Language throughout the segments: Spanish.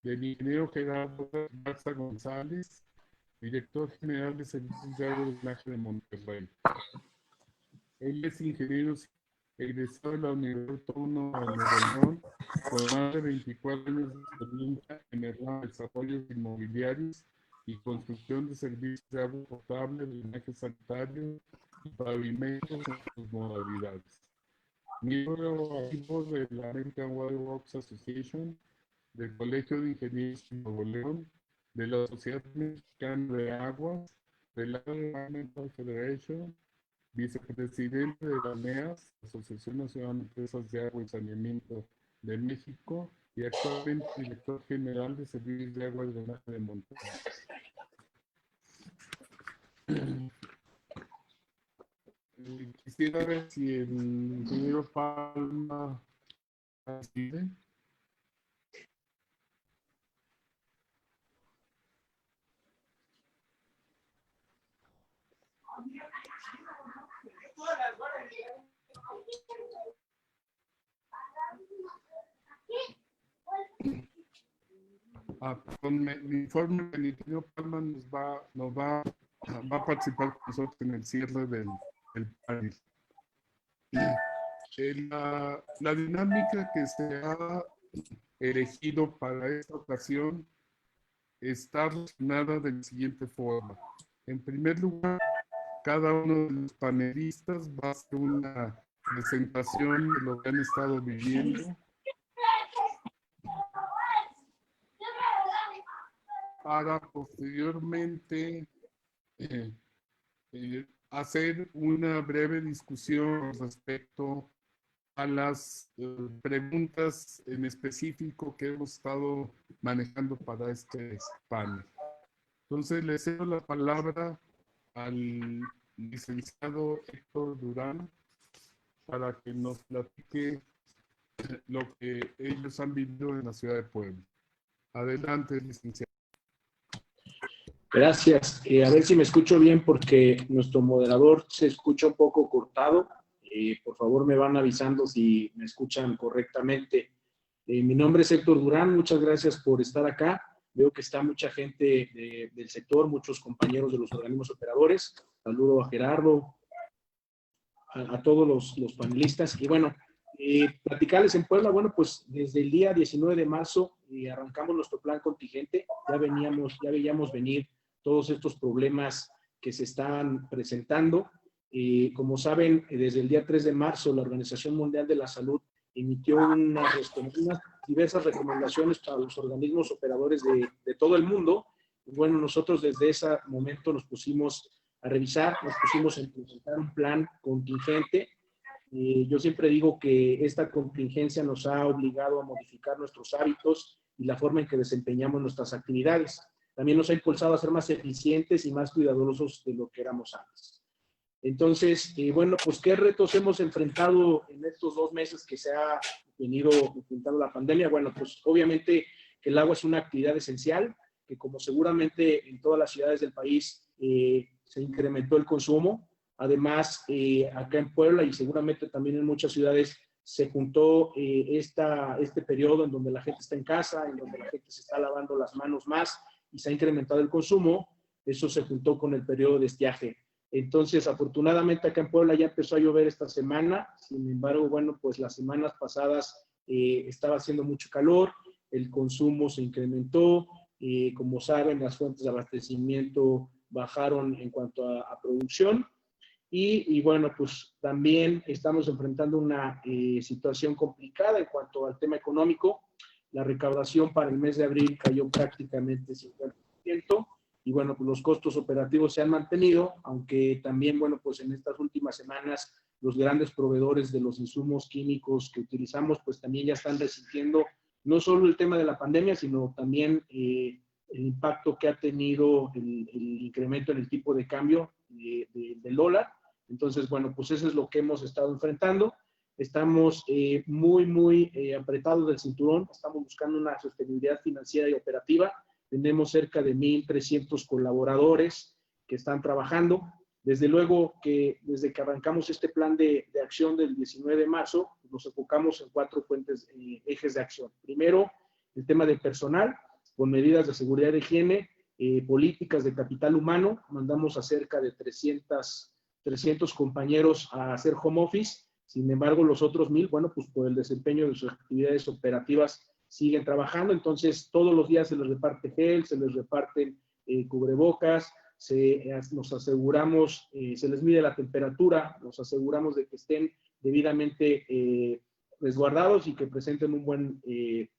del ingeniero Gerardo Garza González, director general de Servicios de Agua y Drenaje de Monterrey. Él es ingeniero egresado de la Universidad Autónoma de Nuevo León, con más de 24 años de experiencia en el ramo de desarrollos inmobiliarios y construcción de servicios de agua potable, drenaje sanitario y pavimentos en sus modalidades. Miembro activo de la American Water Works Association, del Colegio de Ingenieros de Nuevo León, de la Sociedad Mexicana de Aguas, de la Environmental Federation, vicepresidente de la ANEAS, Asociación Nacional de Empresas de Agua y Saneamiento de México, y actualmente director general de Servicios de Agua y Drenaje de Monterrey. Quisiera ver si el ingeniero Palma asiste. Perdón, me informe que el ingeniero Palma va a participar con nosotros en el cierre del panel. La dinámica que se ha elegido para esta ocasión está relacionada de la siguiente forma. En primer lugar, cada uno de los panelistas va a hacer una presentación de lo que han estado viviendo, para posteriormente hacer una breve discusión respecto a las preguntas en específico que hemos estado manejando para este panel. Entonces, le cedo la palabra al licenciado Héctor Durán para que nos platique lo que ellos han vivido en la ciudad de Puebla. Adelante, licenciado. Gracias. A ver si me escucho bien porque nuestro moderador se escucha un poco cortado. Por favor, me van avisando si me escuchan correctamente. Mi nombre es Héctor Durán. Muchas gracias por estar acá. Veo que está mucha gente del sector, muchos compañeros de los organismos operadores. Saludo a Gerardo, a todos los panelistas. Y bueno, platicarles en Puebla, bueno, pues desde el día 19 de marzo arrancamos nuestro plan contingente. Ya veíamos venir todos estos problemas que se estaban presentando. Como saben, desde el día 3 de marzo la Organización Mundial de la Salud emitió unas diversas recomendaciones para los organismos operadores de todo el mundo. Y bueno, nosotros desde ese momento nos pusimos a revisar, nos pusimos a implementar un plan contingente. Yo siempre digo que esta contingencia nos ha obligado a modificar nuestros hábitos y la forma en que desempeñamos nuestras actividades. También nos ha impulsado a ser más eficientes y más cuidadosos de lo que éramos antes. Entonces, bueno, pues ¿qué retos hemos enfrentado en estos 2 meses que se ha venido enfrentando la pandemia? Bueno, pues obviamente que el agua es una actividad esencial, que como seguramente en todas las ciudades del país se incrementó el consumo. Además, acá en Puebla y seguramente también en muchas ciudades se juntó este periodo en donde la gente está en casa, en donde la gente se está lavando las manos más y se ha incrementado el consumo. Eso se juntó con el periodo de estiaje. Entonces, afortunadamente acá en Puebla ya empezó a llover esta semana. Sin embargo, bueno, pues las semanas pasadas estaba haciendo mucho calor, el consumo se incrementó. Como saben, las fuentes de abastecimiento bajaron en cuanto a producción. Y bueno, pues también estamos enfrentando una situación complicada en cuanto al tema económico. La recaudación para el mes de abril cayó prácticamente 50%. Y bueno, pues los costos operativos se han mantenido, aunque también, bueno, pues en estas últimas semanas los grandes proveedores de los insumos químicos que utilizamos, pues también ya están resintiendo no solo el tema de la pandemia, sino también el impacto que ha tenido el incremento en el tipo de cambio del dólar. Entonces, bueno, pues eso es lo que hemos estado enfrentando. Estamos muy apretados del cinturón, estamos buscando una sostenibilidad financiera y operativa. Tenemos cerca de 1,300 colaboradores que están trabajando. Desde luego que desde que arrancamos este plan de acción del 19 de marzo, nos enfocamos en 4 ejes de acción. Primero, el tema del personal. con medidas de seguridad y higiene, políticas de capital humano. Mandamos a cerca de 300 compañeros a hacer home office. Sin embargo, los otros 1000, bueno, pues por el desempeño de sus actividades operativas siguen trabajando. Entonces, todos los días se les reparte gel, se les reparten cubrebocas, nos aseguramos, se les mide la temperatura, nos aseguramos de que estén debidamente resguardados y que presenten un buen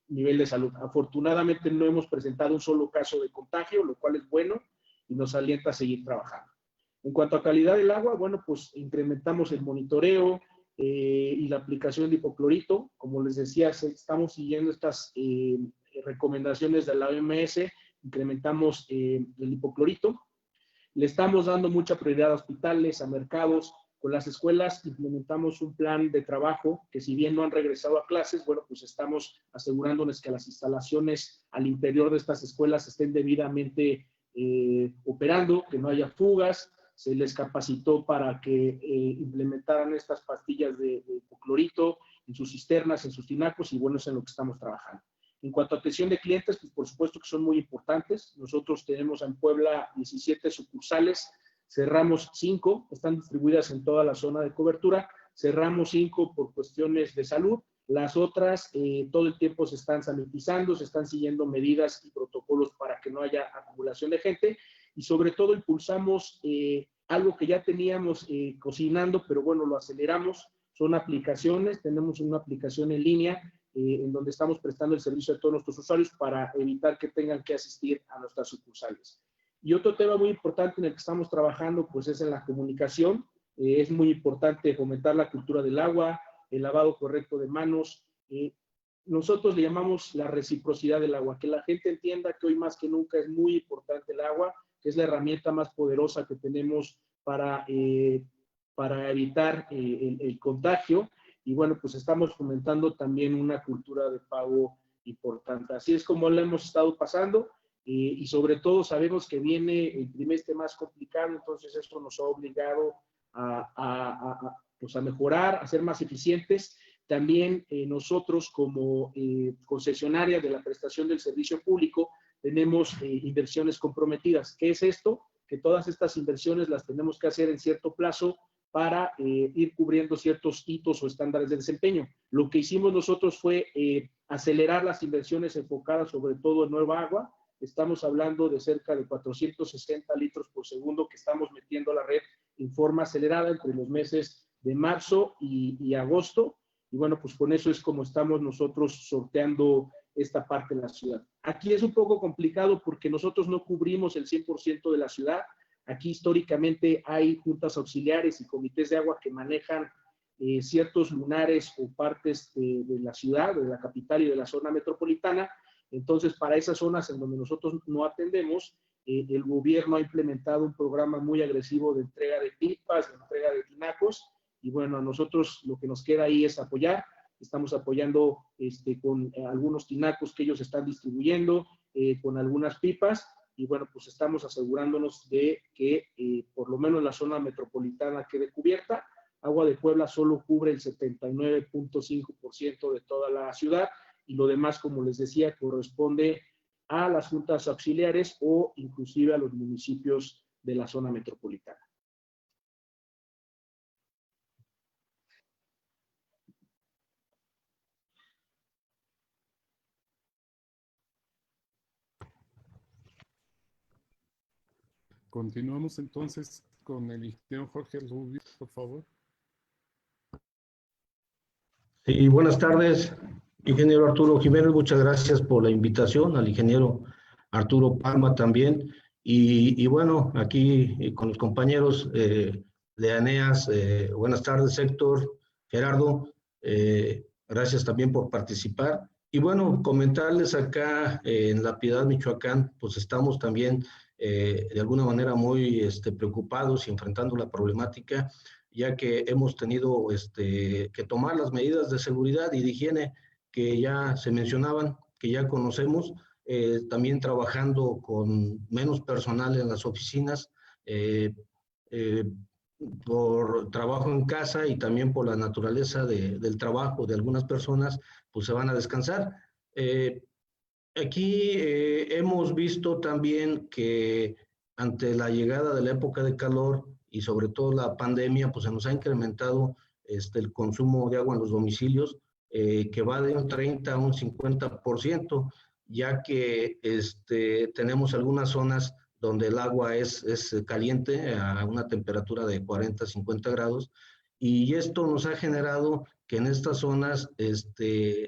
nivel de salud. Afortunadamente no hemos presentado un solo caso de contagio, lo cual es bueno y nos alienta a seguir trabajando. En cuanto a calidad del agua, bueno, pues incrementamos el monitoreo y la aplicación de hipoclorito. Como les decía, estamos siguiendo estas recomendaciones de la OMS, incrementamos el hipoclorito. Le estamos dando mucha prioridad a hospitales, a mercados. Con las escuelas implementamos un plan de trabajo que, si bien no han regresado a clases, bueno, pues estamos asegurándonos que las instalaciones al interior de estas escuelas estén debidamente operando, que no haya fugas. Se les capacitó para que implementaran estas pastillas de hipoclorito en sus cisternas, en sus tinacos, y bueno, es en lo que estamos trabajando. En cuanto a atención de clientes, pues por supuesto que son muy importantes. Nosotros tenemos en Puebla 17 sucursales, cerramos 5, están distribuidas en toda la zona de cobertura, cerramos 5 por cuestiones de salud, las otras todo el tiempo se están sanitizando, se están siguiendo medidas y protocolos para que no haya acumulación de gente, y sobre todo impulsamos algo que ya teníamos cocinando, pero bueno, lo aceleramos. Son aplicaciones, tenemos una aplicación en línea en donde estamos prestando el servicio a todos nuestros usuarios para evitar que tengan que asistir a nuestras sucursales. Y otro tema muy importante en el que estamos trabajando, pues es en la comunicación. Es muy importante fomentar la cultura del agua, el lavado correcto de manos. Nosotros le llamamos la reciprocidad del agua, que la gente entienda que hoy más que nunca es muy importante el agua, que es la herramienta más poderosa que tenemos para evitar el contagio. Y bueno, pues estamos fomentando también una cultura de pago importante. Así es como lo hemos estado pasando y sobre todo sabemos que viene el trimestre más complicado, entonces esto nos ha obligado pues a mejorar, a ser más eficientes. También nosotros como concesionaria de la prestación del servicio público tenemos inversiones comprometidas. ¿Qué es esto? Que todas estas inversiones las tenemos que hacer en cierto plazo para ir cubriendo ciertos hitos o estándares de desempeño. Lo que hicimos nosotros fue acelerar las inversiones enfocadas sobre todo en nueva agua. Estamos hablando de cerca de 460 litros por segundo que estamos metiendo a la red en forma acelerada entre los meses de marzo y agosto. Y bueno, pues con eso es como estamos nosotros sorteando esta parte de la ciudad. Aquí es un poco complicado porque nosotros no cubrimos el 100% de la ciudad. Aquí históricamente hay juntas auxiliares y comités de agua que manejan ciertos lunares o partes de la ciudad, de la capital y de la zona metropolitana. Entonces, para esas zonas en donde nosotros no atendemos, el gobierno ha implementado un programa muy agresivo de entrega de pipas, de entrega de tinacos, y bueno, a nosotros lo que nos queda ahí es apoyar. Estamos apoyando con algunos tinacos que ellos están distribuyendo, con algunas pipas, y bueno, pues estamos asegurándonos de que por lo menos la zona metropolitana quede cubierta. Agua de Puebla solo cubre el 79.5% de toda la ciudad, y lo demás, como les decía, corresponde a las juntas auxiliares o inclusive a los municipios de la zona metropolitana. Continuamos entonces con el ingeniero Jorge Rubio, por favor. Sí, buenas tardes, ingeniero Arturo Jiménez, muchas gracias por la invitación, al ingeniero Arturo Palma también, y bueno, aquí con los compañeros de ANEAS, buenas tardes Héctor, Gerardo, gracias también por participar, y bueno, comentarles acá en La Piedad, Michoacán, pues estamos también de alguna manera muy preocupados y enfrentando la problemática, ya que hemos tenido que tomar las medidas de seguridad y de higiene que ya se mencionaban, que ya conocemos, también trabajando con menos personal en las oficinas, por trabajo en casa y también por la naturaleza del trabajo de algunas personas, pues se van a descansar. Aquí hemos visto también que ante la llegada de la época de calor y sobre todo la pandemia, pues se nos ha incrementado el consumo de agua en los domicilios, que va de un 30 a un 50%, ya que tenemos algunas zonas donde el agua es caliente a una temperatura de 40, 50 grados, y esto nos ha generado que en estas zonas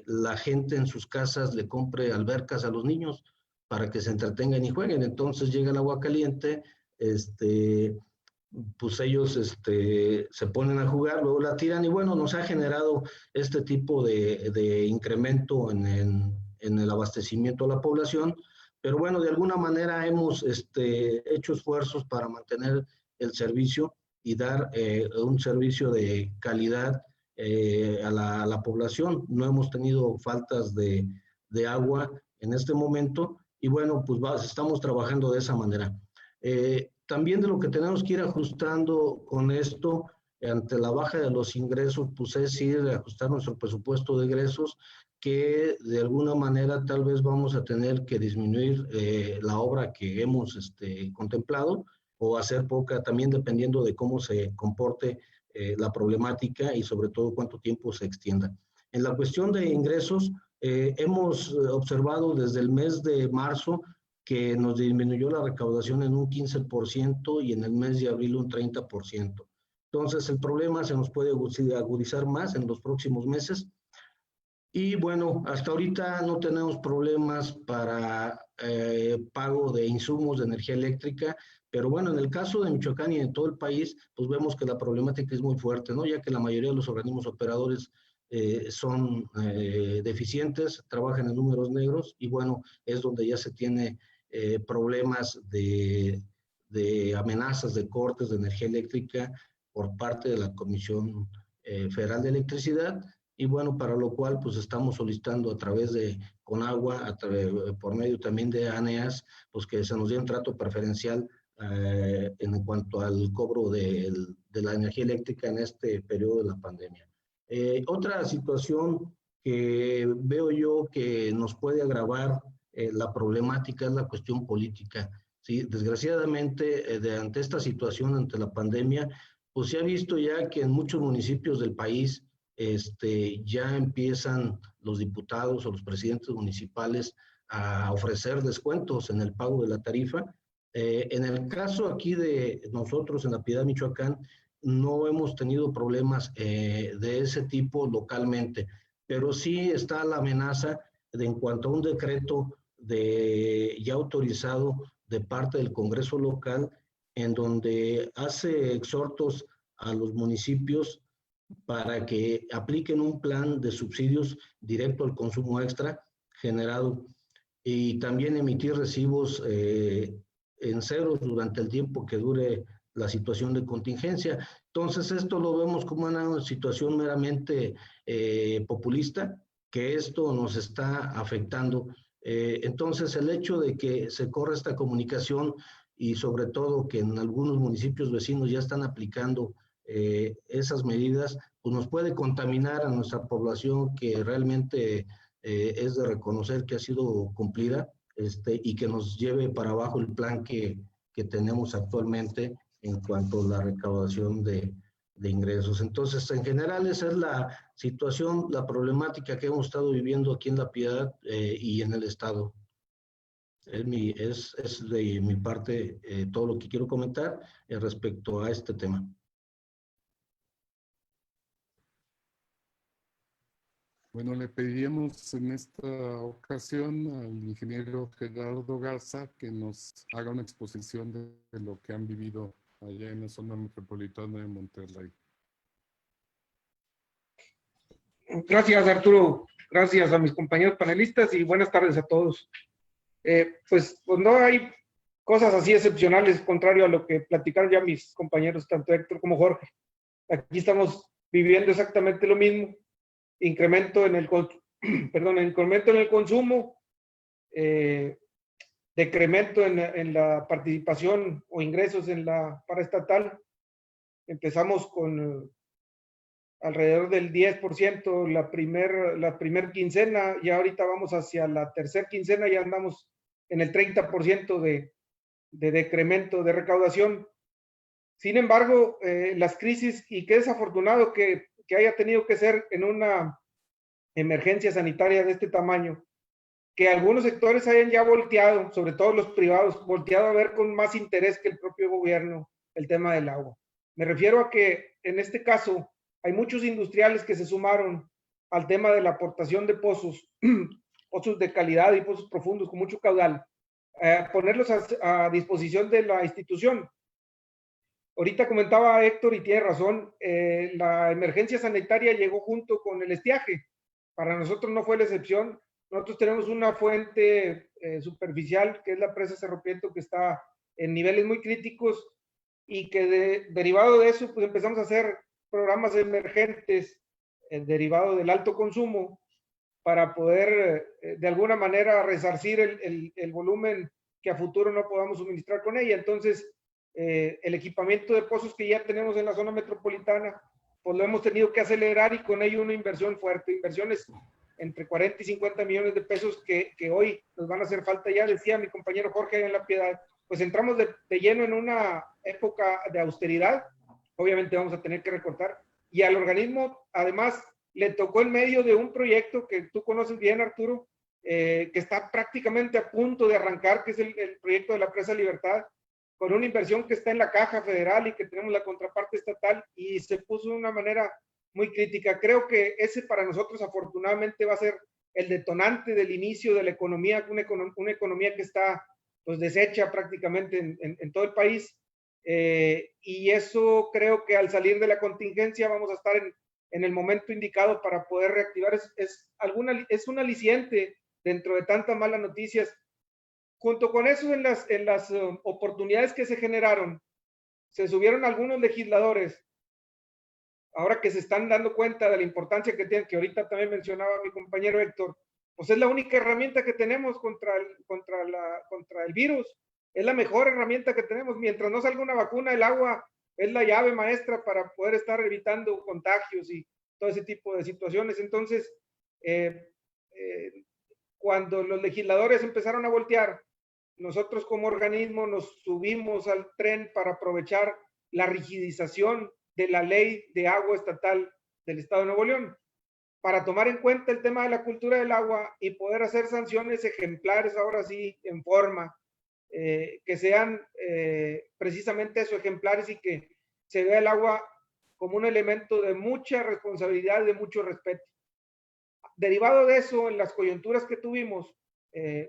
la gente en sus casas le compre albercas a los niños para que se entretengan y jueguen. Entonces llega el agua caliente, pues ellos se ponen a jugar, luego la tiran y bueno, nos ha generado este tipo de incremento en el abastecimiento a la población, pero bueno, de alguna manera hemos hecho esfuerzos para mantener el servicio y dar un servicio de calidad a la población. No hemos tenido faltas de agua en este momento y bueno, pues estamos trabajando de esa manera. También de lo que tenemos que ir ajustando con esto, ante la baja de los ingresos, pues es ir a ajustar nuestro presupuesto de egresos, que de alguna manera tal vez vamos a tener que disminuir la obra que hemos contemplado o hacer poca, también dependiendo de cómo se comporte la problemática y sobre todo cuánto tiempo se extienda. En la cuestión de ingresos, hemos observado desde el mes de marzo que nos disminuyó la recaudación en un 15% y en el mes de abril un 30%. Entonces, el problema se nos puede agudizar más en los próximos meses. Y bueno, hasta ahorita no tenemos problemas para pago de insumos de energía eléctrica, pero bueno, en el caso de Michoacán y en todo el país, pues vemos que la problemática es muy fuerte, ¿no? Ya que la mayoría de los organismos operadores son deficientes, trabajan en números negros y bueno, es donde ya se tiene problemas de amenazas de cortes de energía eléctrica por parte de la Comisión Federal de Electricidad. Y bueno, para lo cual pues estamos solicitando a través de Conagua, por medio también de ANEAS, pues que se nos dé un trato preferencial en cuanto al cobro de la energía eléctrica en este periodo de la pandemia. Otra situación que veo yo que nos puede agravar la problemática es la cuestión política. ¿Sí? Desgraciadamente, ante esta situación, ante la pandemia, pues se ha visto ya que en muchos municipios del país ya empiezan los diputados o los presidentes municipales a ofrecer descuentos en el pago de la tarifa. En el caso aquí de nosotros en La Piedad, Michoacán, no hemos tenido problemas de ese tipo localmente, pero sí está la amenaza de en cuanto a un decreto ya autorizado de parte del Congreso local, en donde hace exhortos a los municipios para que apliquen un plan de subsidios directo al consumo extra generado y también emitir recibos en ceros durante el tiempo que dure la situación de contingencia. Entonces, esto lo vemos como una situación meramente populista, que esto nos está afectando. Entonces, el hecho de que se corra esta comunicación y sobre todo que en algunos municipios vecinos ya están aplicando esas medidas, pues nos puede contaminar a nuestra población que realmente es de reconocer que ha sido cumplida y que nos lleve para abajo el plan que tenemos actualmente en cuanto a la recaudación de ingresos. Entonces, en general, esa es la situación, la problemática que hemos estado viviendo aquí en La Piedad y en el Estado. Es de mi parte todo lo que quiero comentar respecto a este tema. Bueno, le pedíamos en esta ocasión al ingeniero Gerardo Garza que nos haga una exposición de lo que han vivido allá en la zona metropolitana de Monterrey. Gracias, Arturo. Gracias a mis compañeros panelistas y buenas tardes a todos. Pues no hay cosas así excepcionales, contrario a lo que platicaron ya mis compañeros, tanto Héctor como Jorge. Aquí estamos viviendo exactamente lo mismo. Incremento en el consumo, decremento en la participación o ingresos en la paraestatal. Empezamos con alrededor del 10% la primer quincena, y ahorita vamos hacia la tercera quincena, ya andamos en el 30% de decremento de recaudación. Sin embargo, las crisis, y qué desafortunado que haya tenido que ser en una emergencia sanitaria de este tamaño, que algunos sectores hayan ya volteado, sobre todo los privados, volteado a ver con más interés que el propio gobierno el tema del agua. Me refiero a que en este caso hay muchos industriales que se sumaron al tema de la aportación de pozos, pozos de calidad y pozos profundos con mucho caudal, ponerlos a disposición de la institución. Ahorita comentaba Héctor y tiene razón, la emergencia sanitaria llegó junto con el estiaje. Para nosotros no fue la excepción. Nosotros tenemos una fuente superficial, que es la presa Cerro Prieto, que está en niveles muy críticos, y que derivado de eso, pues empezamos a hacer programas emergentes derivado del alto consumo para poder de alguna manera resarcir el volumen que a futuro no podamos suministrar con ella. Entonces, el equipamiento de pozos que ya tenemos en la zona metropolitana, pues lo hemos tenido que acelerar, y con ello una inversión fuerte, inversiones entre 40 y 50 millones de pesos que hoy nos van a hacer falta. Ya decía mi compañero Jorge en La Piedad, pues entramos de lleno en una época de austeridad, obviamente vamos a tener que recortar, y al organismo además le tocó en medio de un proyecto que tú conoces bien, Arturo, que está prácticamente a punto de arrancar, que es el proyecto de la Presa Libertad, con una inversión que está en la caja federal y que tenemos la contraparte estatal, y se puso de una manera muy crítica. Creo que ese para nosotros afortunadamente va a ser el detonante del inicio de la economía, una economía que está pues deshecha prácticamente en todo el país, y eso creo que al salir de la contingencia vamos a estar en el momento indicado para poder reactivar. Es un aliciente dentro de tantas malas noticias. Junto con eso, en las oportunidades que se generaron, se subieron algunos legisladores, ahora que se están dando cuenta de la importancia que tienen, que ahorita también mencionaba mi compañero Héctor, pues es la única herramienta que tenemos contra el virus, es la mejor herramienta que tenemos. Mientras no salga una vacuna, el agua es la llave maestra para poder estar evitando contagios y todo ese tipo de situaciones. Entonces, cuando los legisladores empezaron a voltear, nosotros como organismo nos subimos al tren para aprovechar la rigidización de la ley de agua estatal del Estado de Nuevo León, para tomar en cuenta el tema de la cultura del agua y poder hacer sanciones ejemplares, ahora sí, en forma, que sean precisamente eso, ejemplares, y que se vea el agua como un elemento de mucha responsabilidad, de mucho respeto. Derivado de eso, en las coyunturas que tuvimos,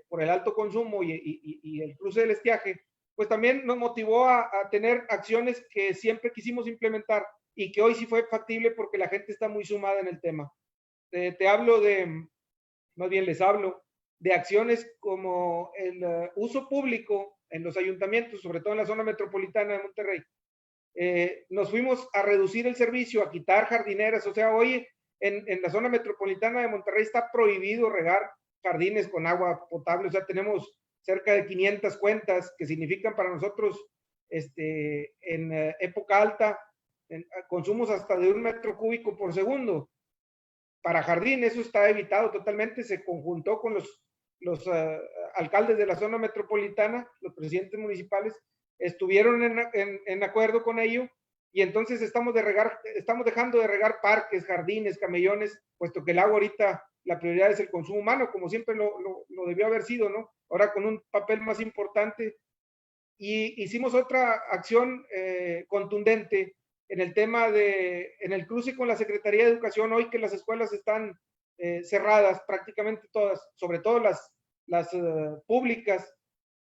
por el alto consumo y el cruce del estiaje, pues también nos motivó a tener acciones que siempre quisimos implementar y que hoy sí fue factible porque la gente está muy sumada en el tema. Te hablo más bien les hablo de acciones como el uso público en los ayuntamientos, sobre todo en la zona metropolitana de Monterrey. Nos fuimos a reducir el servicio, a quitar jardineras. O sea, hoy en la zona metropolitana de Monterrey está prohibido regar jardines con agua potable. O sea, tenemos cerca de 500 cuentas que significan para nosotros en época alta consumos hasta de 1 metro cúbico por segundo. Para jardín eso está evitado totalmente. Se conjuntó con los alcaldes de la zona metropolitana, los presidentes municipales, estuvieron en acuerdo con ello, y entonces estamos dejando de regar parques, jardines, camellones, puesto que el agua ahorita, la prioridad es el consumo humano, como siempre lo debió haber sido, ¿no? Ahora con un papel más importante. Y hicimos otra acción contundente en el tema en el cruce con la Secretaría de Educación, hoy que las escuelas están cerradas, prácticamente todas, sobre todo las públicas.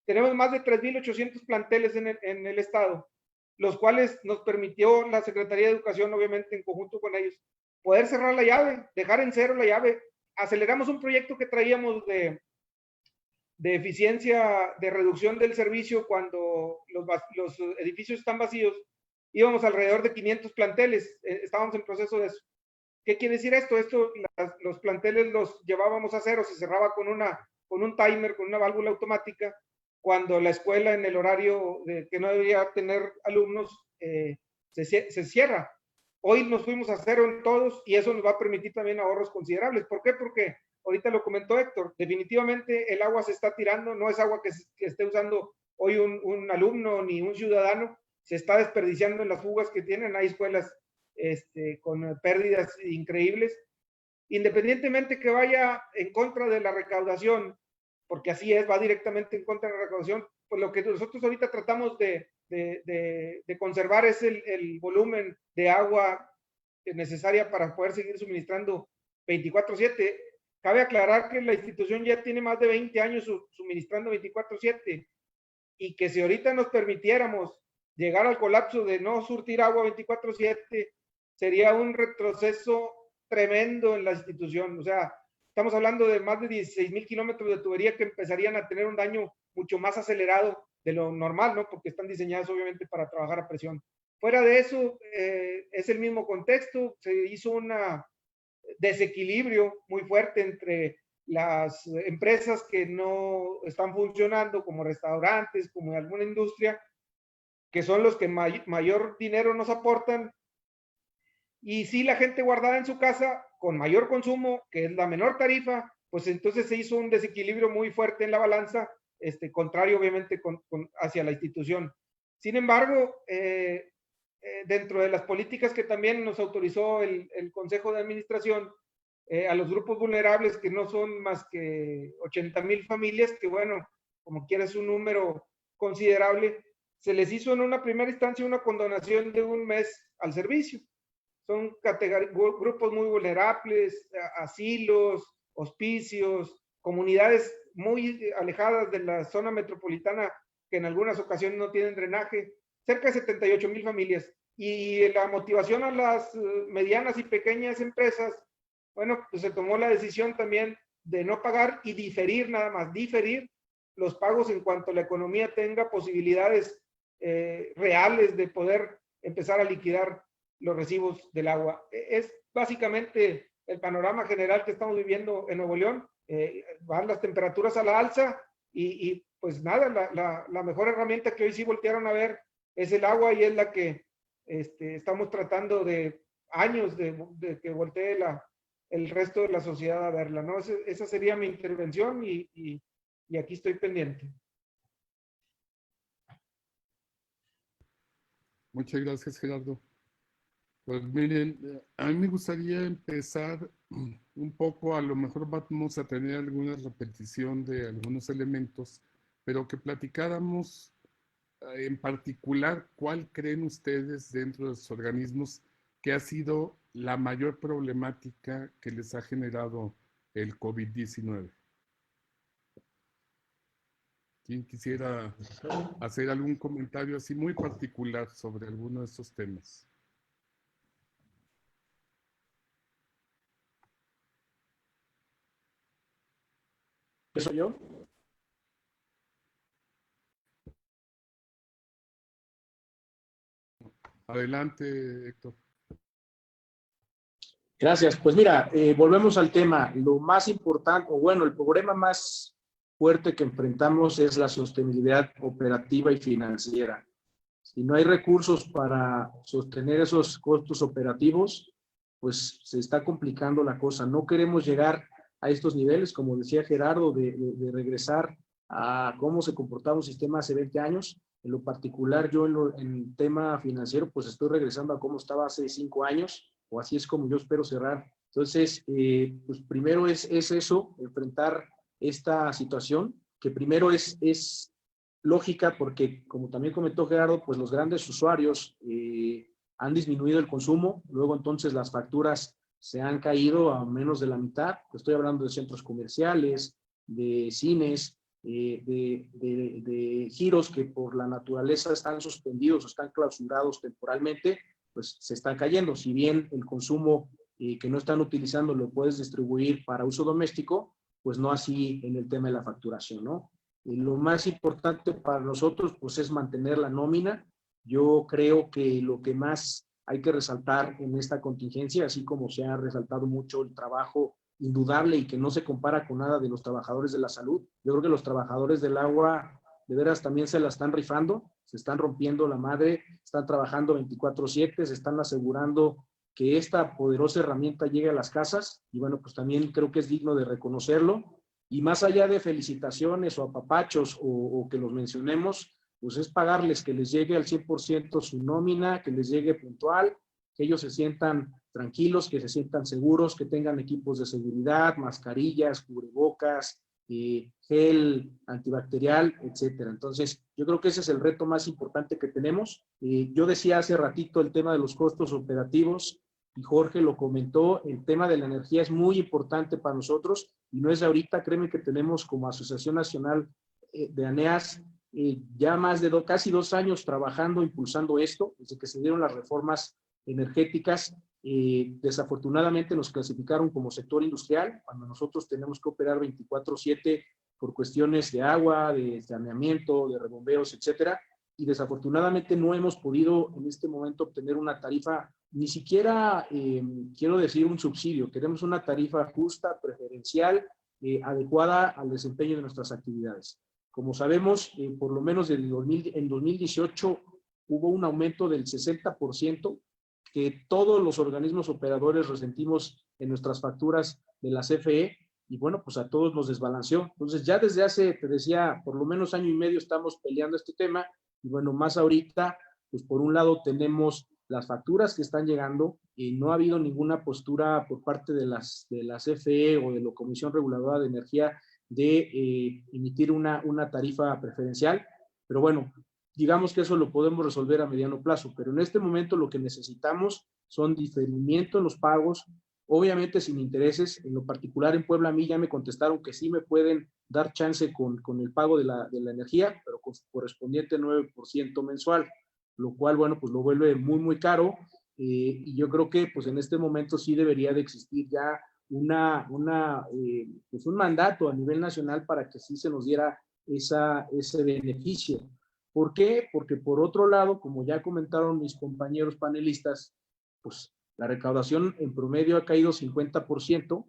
Tenemos más de 3,800 planteles en el estado, los cuales nos permitió la Secretaría de Educación, obviamente en conjunto con ellos, poder cerrar la llave, dejar en cero la llave. Aceleramos un proyecto que traíamos de eficiencia, de reducción del servicio cuando los edificios están vacíos. Íbamos alrededor de 500 planteles, estábamos en proceso de eso. ¿Qué quiere decir esto? Los planteles los llevábamos a cero, se cerraba con un timer, con una válvula automática, cuando la escuela en el horario que no debería tener alumnos se cierra. Hoy nos fuimos a cero en todos y eso nos va a permitir también ahorros considerables. ¿Por qué? Porque ahorita lo comentó Héctor, definitivamente el agua se está tirando, no es agua que esté usando hoy un alumno ni un ciudadano, se está desperdiciando en las fugas que tienen. Hay escuelas con pérdidas increíbles. Independientemente que vaya en contra de la recaudación, porque así es, va directamente en contra de la recaudación, pues lo que nosotros ahorita tratamos de conservar es el volumen de agua necesaria para poder seguir suministrando 24/7. Cabe aclarar que la institución ya tiene más de 20 años suministrando 24/7 y que si ahorita nos permitiéramos llegar al colapso de no surtir agua 24/7, sería un retroceso tremendo en la institución. O sea, estamos hablando de más de 16,000 kilómetros de tubería que empezarían a tener un daño mucho más acelerado de lo normal, ¿no? Porque están diseñadas obviamente para trabajar a presión. Fuera de eso, es el mismo contexto, se hizo un desequilibrio muy fuerte entre las empresas que no están funcionando, como restaurantes, como alguna industria, que son los que mayor dinero nos aportan, y si la gente guardada en su casa con mayor consumo, que es la menor tarifa, pues entonces se hizo un desequilibrio muy fuerte en la balanza, contrario obviamente hacia la institución. Sin embargo, dentro de las políticas que también nos autorizó el Consejo de Administración, a los grupos vulnerables, que no son más que 80,000 familias, que bueno, como quiera es un número considerable, se les hizo en una primera instancia una condonación de un mes al servicio. Son grupos muy vulnerables, asilos, hospicios, comunidades muy alejadas de la zona metropolitana que en algunas ocasiones no tienen drenaje, cerca de 78,000 familias. Y la motivación a las medianas y pequeñas empresas, bueno, pues se tomó la decisión también de no pagar y diferir, nada más, diferir los pagos en cuanto la economía tenga posibilidades reales de poder empezar a liquidar los recibos del agua. Es básicamente el panorama general que estamos viviendo en Nuevo León. Van las temperaturas a la alza y pues nada, la mejor herramienta que hoy sí voltearon a ver es el agua, y es la que estamos tratando de años de que voltee el resto de la sociedad a verla, ¿no? Esa sería mi intervención y aquí estoy pendiente. Muchas gracias, Gerardo. Pues miren, a mí me gustaría empezar un poco, a lo mejor vamos a tener alguna repetición de algunos elementos, pero que platicáramos en particular cuál creen ustedes dentro de sus organismos que ha sido la mayor problemática que les ha generado el COVID-19. ¿Quién quisiera hacer algún comentario así muy particular sobre alguno de estos temas? ¿Eso yo? Adelante, Héctor. Gracias. Pues mira, volvemos al tema. Lo más importante, o bueno, el problema más fuerte que enfrentamos es la sostenibilidad operativa y financiera. Si no hay recursos para sostener esos costos operativos, pues se está complicando la cosa. No queremos llegar a estos niveles, como decía Gerardo, de regresar a cómo se comportaba un sistema hace 20 años. En lo particular, yo en el tema financiero, pues estoy regresando a cómo estaba hace 5 años, o así es como yo espero cerrar. Entonces, pues primero es eso, enfrentar esta situación, que primero es lógica porque, como también comentó Gerardo, pues los grandes usuarios han disminuido el consumo, luego entonces las facturas se han caído a menos de la mitad. Estoy hablando de centros comerciales, de cines, de giros que por la naturaleza están suspendidos o están clausurados temporalmente, pues se están cayendo. Si bien el consumo que no están utilizando lo puedes distribuir para uso doméstico, pues no así en el tema de la facturación, ¿no? Y lo más importante para nosotros, pues es mantener la nómina. Yo creo que lo que más hay que resaltar en esta contingencia, así como se ha resaltado mucho el trabajo indudable y que no se compara con nada de los trabajadores de la salud, yo creo que los trabajadores del agua de veras también se la están rifando, se están rompiendo la madre, están trabajando 24/7, se están asegurando que esta poderosa herramienta llegue a las casas, y bueno, pues también creo que es digno de reconocerlo, y más allá de felicitaciones o apapachos o que los mencionemos, pues es pagarles, que les llegue al 100% su nómina, que les llegue puntual, que ellos se sientan tranquilos, que se sientan seguros, que tengan equipos de seguridad, mascarillas, cubrebocas, gel antibacterial, etcétera. Entonces, yo creo que ese es el reto más importante que tenemos. Yo decía hace ratito el tema de los costos operativos, y Jorge lo comentó, el tema de la energía es muy importante para nosotros, y no es de ahorita. Créeme que tenemos como Asociación Nacional de ANEAS ya más de casi 2 años trabajando, impulsando esto, desde que se dieron las reformas energéticas. Desafortunadamente nos clasificaron como sector industrial, cuando nosotros tenemos que operar 24/7 por cuestiones de agua, de saneamiento, de rebombeos, etcétera, y desafortunadamente no hemos podido en este momento obtener una tarifa, ni siquiera quiero decir un subsidio, queremos una tarifa justa, preferencial, adecuada al desempeño de nuestras actividades. Como sabemos, por lo menos en 2018 hubo un aumento del 60% que todos los organismos operadores resentimos en nuestras facturas de la CFE, y bueno, pues a todos nos desbalanceó. Entonces ya desde hace, te decía, por lo menos 1 año y medio estamos peleando este tema, y bueno, más ahorita, pues por un lado tenemos las facturas que están llegando, y no ha habido ninguna postura por parte de la CFE o de la Comisión Reguladora de Energía de emitir una tarifa preferencial, pero bueno, digamos que eso lo podemos resolver a mediano plazo, pero en este momento lo que necesitamos son diferimiento en los pagos, obviamente sin intereses. En lo particular en Puebla a mí ya me contestaron que sí me pueden dar chance con el pago de la energía, pero con su correspondiente 9% mensual, lo cual, bueno, pues lo vuelve muy, muy caro, y yo creo que pues en este momento sí debería de existir ya pues un mandato a nivel nacional para que sí se nos diera ese beneficio. ¿Por qué? Porque por otro lado, como ya comentaron mis compañeros panelistas, pues la recaudación en promedio ha caído 50%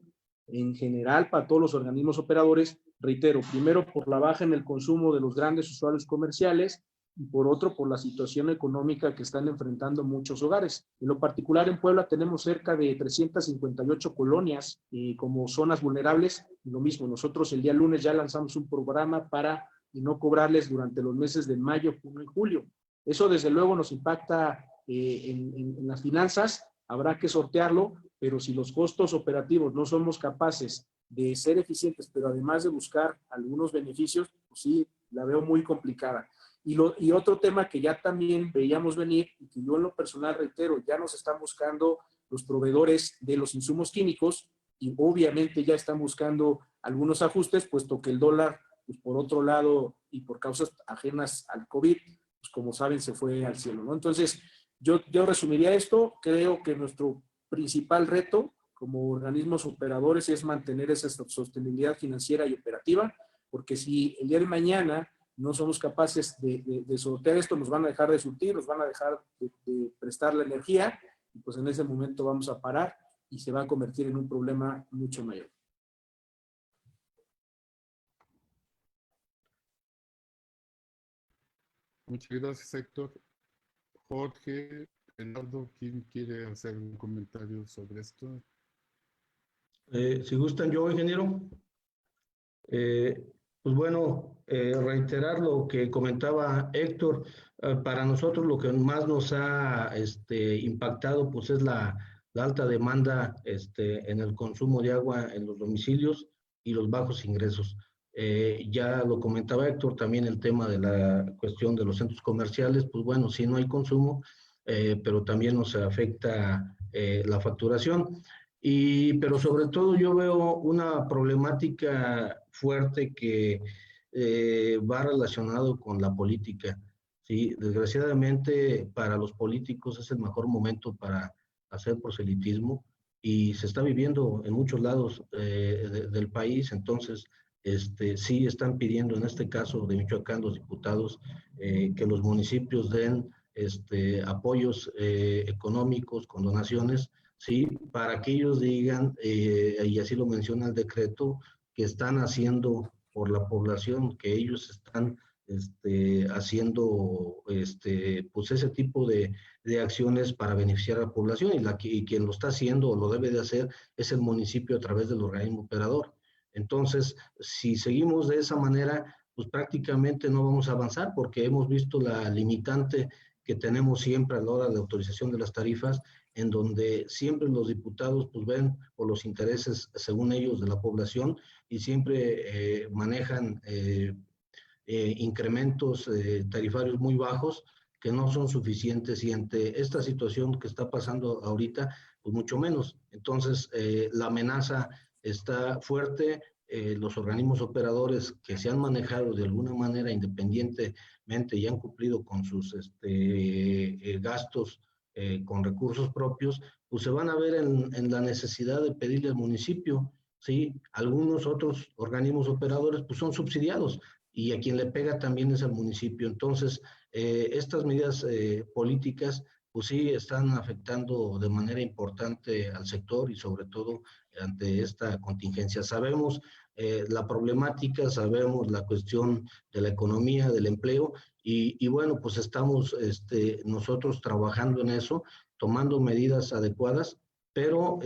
en general para todos los organismos operadores. Reitero, primero por la baja en el consumo de los grandes usuarios comerciales, y por otro por la situación económica que están enfrentando muchos hogares. En lo particular en Puebla tenemos cerca de 358 colonias como zonas vulnerables. Lo mismo, nosotros el día lunes ya lanzamos un programa para no cobrarles durante los meses de mayo, junio y julio. Eso desde luego nos impacta en las finanzas, habrá que sortearlo, pero si los costos operativos no somos capaces de ser eficientes, pero además de buscar algunos beneficios, pues sí, la veo muy complicada. Y otro tema que ya también veíamos venir, y que yo en lo personal reitero, ya nos están buscando los proveedores de los insumos químicos, y obviamente ya están buscando algunos ajustes, puesto que el dólar, pues por otro lado, y por causas ajenas al COVID, pues como saben, se fue al cielo, ¿no? Entonces, yo resumiría esto. Creo que nuestro principal reto como organismos operadores es mantener esa sostenibilidad financiera y operativa, porque si el día de mañana no somos capaces de sortear esto, nos van a dejar de surtir, nos van a dejar de prestar la energía, y pues en ese momento vamos a parar y se va a convertir en un problema mucho mayor. Muchas gracias, Héctor. Jorge, Gerardo, ¿quién quiere hacer un comentario sobre esto? Si gustan, yo, ingeniero. Pues bueno, reiterar lo que comentaba Héctor. Para nosotros lo que más nos ha impactado pues es la alta demanda en el consumo de agua en los domicilios y los bajos ingresos. Ya lo comentaba Héctor, también el tema de la cuestión de los centros comerciales. Pues bueno, sí, no hay consumo, pero también nos afecta la facturación. Pero sobre todo yo veo una problemática fuerte que va relacionado con la política. ¿Sí? Desgraciadamente para los políticos es el mejor momento para hacer proselitismo, y se está viviendo en muchos lados del país. Entonces, sí están pidiendo, en este caso de Michoacán, los diputados, que los municipios den apoyos económicos con donaciones, ¿sí? Para que ellos digan, y así lo menciona el decreto, que están haciendo por la población, que ellos están haciendo pues ese tipo de acciones para beneficiar a la población, y quien lo está haciendo o lo debe de hacer es el municipio a través del organismo operador. Entonces, si seguimos de esa manera, pues prácticamente no vamos a avanzar, porque hemos visto la limitante que tenemos siempre a la hora de autorización de las tarifas, en donde siempre los diputados pues ven por los intereses, según ellos, de la población, y siempre manejan incrementos tarifarios muy bajos que no son suficientes, y ante esta situación que está pasando ahorita, pues mucho menos. Entonces, la amenaza está fuerte. Los organismos operadores que se han manejado de alguna manera independientemente y han cumplido con sus gastos con recursos propios, pues se van a ver en la necesidad de pedirle al municipio, ¿sí? Algunos otros organismos operadores pues son subsidiados, y a quien le pega también es al municipio. Entonces, estas medidas políticas, pues sí, están afectando de manera importante al sector, y sobre todo ante esta contingencia. Sabemos la problemática, sabemos la cuestión de la economía, del empleo, y bueno, pues estamos nosotros trabajando en eso, tomando medidas adecuadas, pero,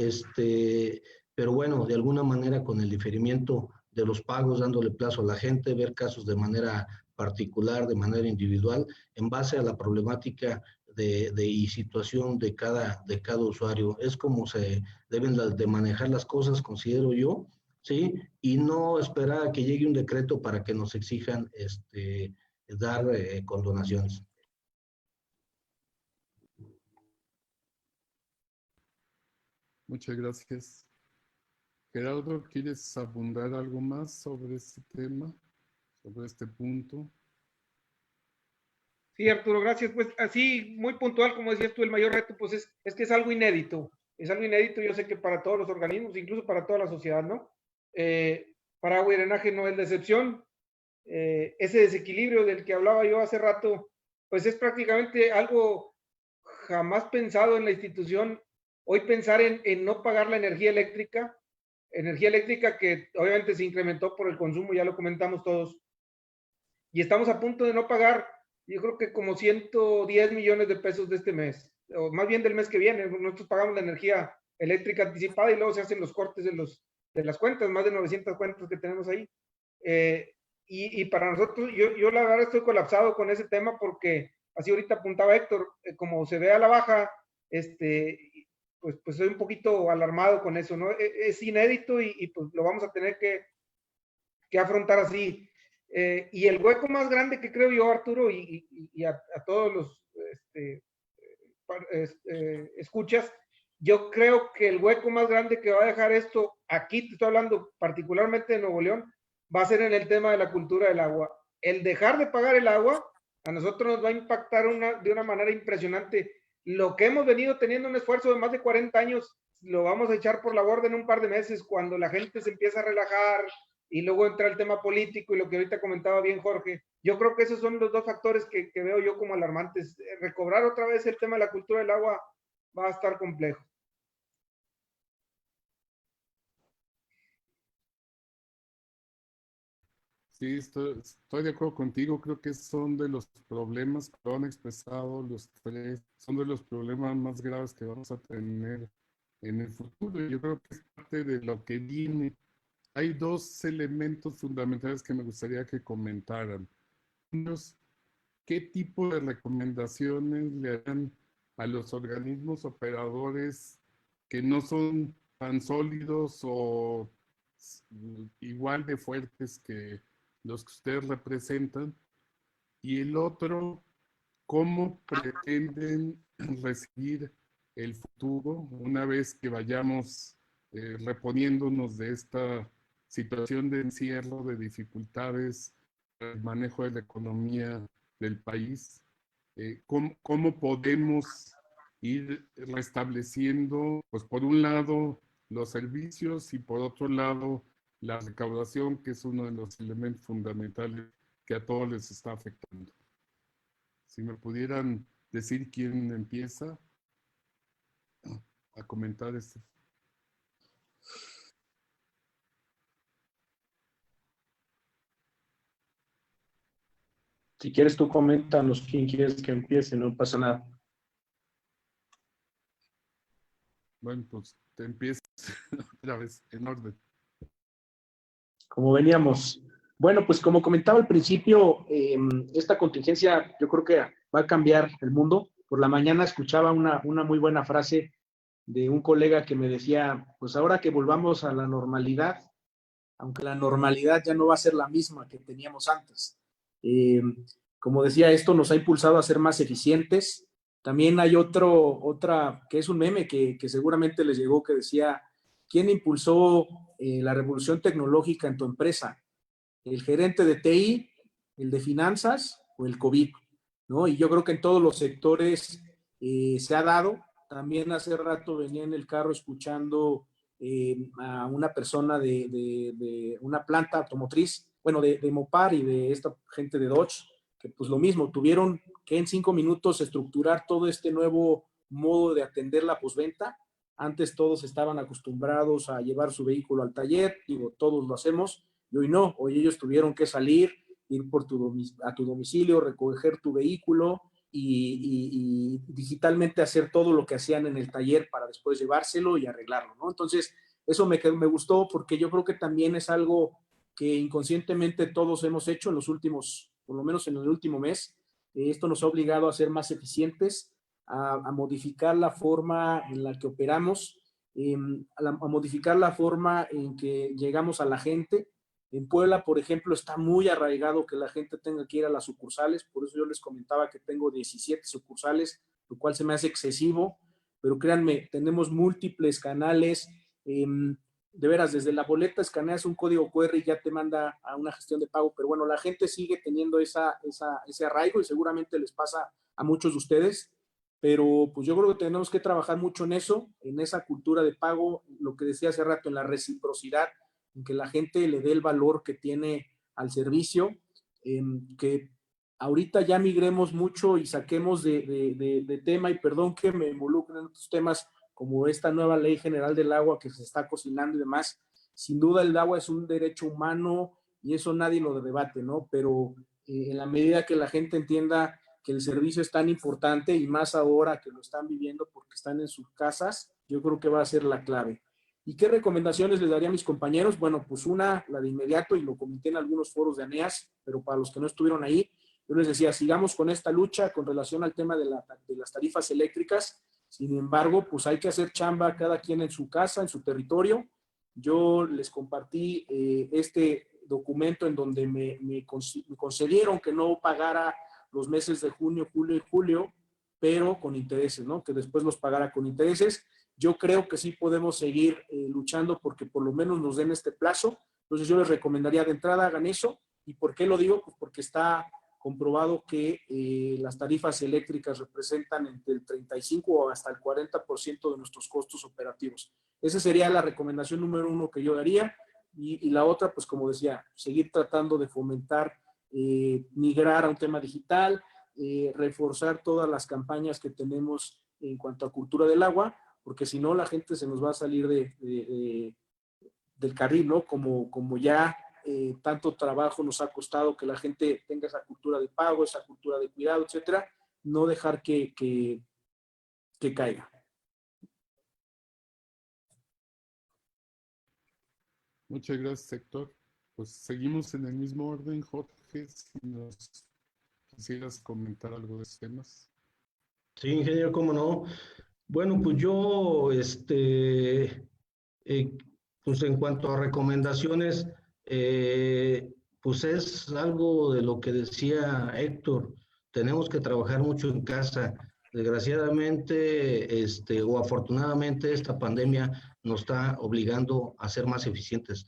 pero bueno, de alguna manera con el diferimiento de los pagos, dándole plazo a la gente, ver casos de manera particular, de manera individual, en base a la problemática y situación de cada usuario. Es como se deben de manejar las cosas, considero yo, ¿sí? Y no esperar a que llegue un decreto para que nos exijan dar condonaciones. Muchas gracias. Gerardo, ¿quieres abundar algo más sobre este tema, sobre este punto? Sí, Arturo, gracias. Pues así, muy puntual, como decías tú, el mayor reto pues es que es algo inédito. Es algo inédito, yo sé que para todos los organismos, incluso para toda la sociedad, ¿no? Para agua y drenaje no es la excepción. Ese desequilibrio del que hablaba yo hace rato, pues es prácticamente algo jamás pensado en la institución. Hoy pensar en no pagar la energía eléctrica que obviamente se incrementó por el consumo, ya lo comentamos todos, y estamos a punto de no pagar, yo creo que como 110 millones de pesos de este mes, o más bien del mes que viene. Nosotros pagamos la energía eléctrica anticipada y luego se hacen los cortes de las cuentas, más de 900 cuentas que tenemos ahí. Y para nosotros, yo la verdad estoy colapsado con ese tema, porque así ahorita apuntaba Héctor, como se ve a la baja, pues soy un poquito alarmado con eso, ¿no? Es inédito y pues lo vamos a tener que afrontar así. Y el hueco más grande que creo yo, Arturo, y a todos los escuchas, yo creo que el hueco más grande que va a dejar esto, aquí te estoy hablando particularmente de Nuevo León, va a ser en el tema de la cultura del agua. El dejar de pagar el agua a nosotros nos va a impactar de una manera impresionante. Lo que hemos venido teniendo un esfuerzo de más de 40 años, lo vamos a echar por la borda en un par de meses, cuando la gente se empieza a relajar, y luego entra el tema político y lo que ahorita comentaba bien Jorge. Yo creo que esos son los dos factores que veo yo como alarmantes. Recobrar otra vez el tema de la cultura del agua va a estar complejo. Sí, estoy de acuerdo contigo. Creo que son de los problemas que lo han expresado los tres, son de los problemas más graves que vamos a tener en el futuro. Y yo creo que es parte de lo que viene. Hay dos elementos fundamentales que me gustaría que comentaran. Unos, ¿qué tipo de recomendaciones le harán a los organismos operadores que no son tan sólidos o igual de fuertes que los que ustedes representan? Y el otro, ¿cómo pretenden recibir el futuro una vez que vayamos reponiéndonos de esta situación de encierro, de dificultades, el manejo de la economía del país? ¿Cómo podemos ir restableciendo, pues por un lado, los servicios y por otro lado, la recaudación, que es uno de los elementos fundamentales que a todos les está afectando? Si me pudieran decir quién empieza a comentar esto. Si quieres tú coméntanos quién quieres que empiece, no pasa nada. Bueno, pues te empiezas otra vez en orden. Como veníamos. Bueno, pues como comentaba al principio, esta contingencia yo creo que va a cambiar el mundo. Por la mañana escuchaba una muy buena frase de un colega que me decía, pues ahora que volvamos a la normalidad, aunque la normalidad ya no va a ser la misma que teníamos antes. Como decía, esto nos ha impulsado a ser más eficientes. También hay otra, que es un meme que seguramente les llegó, que decía, ¿quién impulsó la revolución tecnológica en tu empresa? ¿El gerente de TI, el de finanzas o el COVID? ¿No? Y yo creo que en todos los sectores se ha dado. También hace rato venía en el carro escuchando a una persona de una planta automotriz, bueno, de Mopar y de esta gente de Dodge, que pues lo mismo, tuvieron que en 5 minutos estructurar todo este nuevo modo de atender la postventa. Antes todos estaban acostumbrados a llevar su vehículo al taller, digo, todos lo hacemos, y hoy no, hoy ellos tuvieron que salir, ir a tu domicilio, recoger tu vehículo y digitalmente hacer todo lo que hacían en el taller para después llevárselo y arreglarlo, ¿no? Entonces, eso me gustó porque yo creo que también es algo que inconscientemente todos hemos hecho en los últimos, por lo menos en el último mes. Esto nos ha obligado a ser más eficientes, a modificar la forma en la que operamos, a modificar la forma en que llegamos a la gente. En Puebla, por ejemplo, está muy arraigado que la gente tenga que ir a las sucursales, por eso yo les comentaba que tengo 17 sucursales, lo cual se me hace excesivo, pero créanme, tenemos múltiples canales, de veras, desde la boleta escaneas un código QR y ya te manda a una gestión de pago, pero bueno, la gente sigue teniendo ese arraigo y seguramente les pasa a muchos de ustedes, pero pues yo creo que tenemos que trabajar mucho en eso, en esa cultura de pago, lo que decía hace rato, en la reciprocidad, en que la gente le dé el valor que tiene al servicio, que ahorita ya migremos mucho y saquemos de tema, y perdón que me involucren en otros temas, como esta nueva ley general del agua que se está cocinando y demás. Sin duda el agua es un derecho humano y eso nadie lo debate, ¿no? Pero en la medida que la gente entienda que el servicio es tan importante y más ahora que lo están viviendo porque están en sus casas, yo creo que va a ser la clave. ¿Y qué recomendaciones les daría a mis compañeros? Bueno, pues una, la de inmediato, y lo comenté en algunos foros de ANEAS, pero para los que no estuvieron ahí, yo les decía, sigamos con esta lucha con relación al tema de las tarifas eléctricas. Sin embargo, pues hay que hacer chamba cada quien en su casa, en su territorio. Yo les compartí este documento en donde me concedieron que no pagara los meses de junio, julio y julio, pero con intereses, ¿no? Que después los pagara con intereses. Yo creo que sí podemos seguir luchando porque por lo menos nos den este plazo. Entonces yo les recomendaría de entrada hagan eso. ¿Y por qué lo digo? Pues porque está comprobado que las tarifas eléctricas representan entre el 35 o hasta el 40% de nuestros costos operativos. Esa sería la recomendación número uno que yo daría. Y la otra, pues como decía, seguir tratando de fomentar, migrar a un tema digital, reforzar todas las campañas que tenemos en cuanto a cultura del agua, porque si no la gente se nos va a salir del carril, ¿no? Como ya tanto trabajo nos ha costado que la gente tenga esa cultura de pago, esa cultura de cuidado, etcétera, no dejar que caiga. Muchas gracias, Héctor. Pues seguimos en el mismo orden, Jorge, si nos quisieras comentar algo de esos temas. Sí, ingeniero, cómo no. Bueno, pues yo, pues en cuanto a recomendaciones, pues es algo de lo que decía Héctor, tenemos que trabajar mucho en casa. Desgraciadamente, o afortunadamente, esta pandemia nos está obligando a ser más eficientes.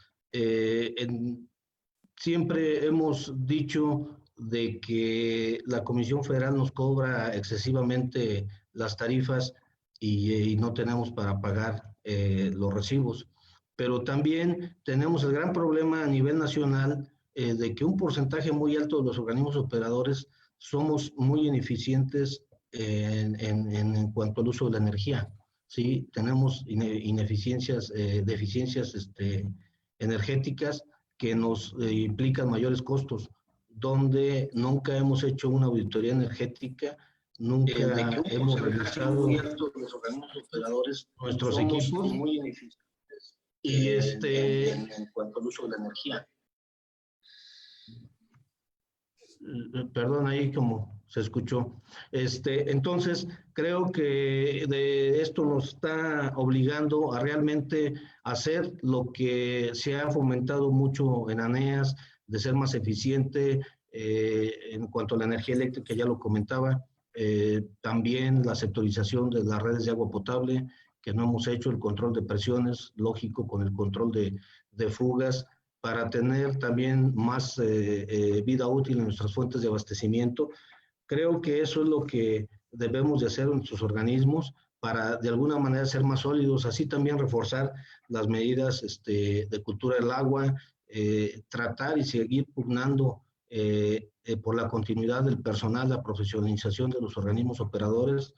Siempre hemos dicho de que la Comisión Federal nos cobra excesivamente las tarifas y no tenemos para pagar los recibos. Pero también tenemos el gran problema a nivel nacional de que un porcentaje muy alto de los organismos operadores somos muy ineficientes en cuanto al uso de la energía. Sí, tenemos ineficiencias, deficiencias energéticas que nos implican mayores costos. donde nunca hemos hecho una auditoría energética, nunca hemos revisado los organismos operadores, nuestros equipos muy ineficientes y en cuanto al uso de la energía. Perdón, ahí como se escuchó. Entonces, creo que de esto nos está obligando a realmente hacer lo que se ha fomentado mucho en ANEAS, de ser más eficiente en cuanto a la energía eléctrica, ya lo comentaba, también la sectorización de las redes de agua potable, que no hemos hecho, el control de presiones, lógico, con el control de fugas, para tener también más vida útil en nuestras fuentes de abastecimiento. Creo que eso es lo que debemos de hacer en nuestros organismos para de alguna manera ser más sólidos, así también reforzar las medidas de cultura del agua, tratar y seguir pugnando por la continuidad del personal, la profesionalización de los organismos operadores.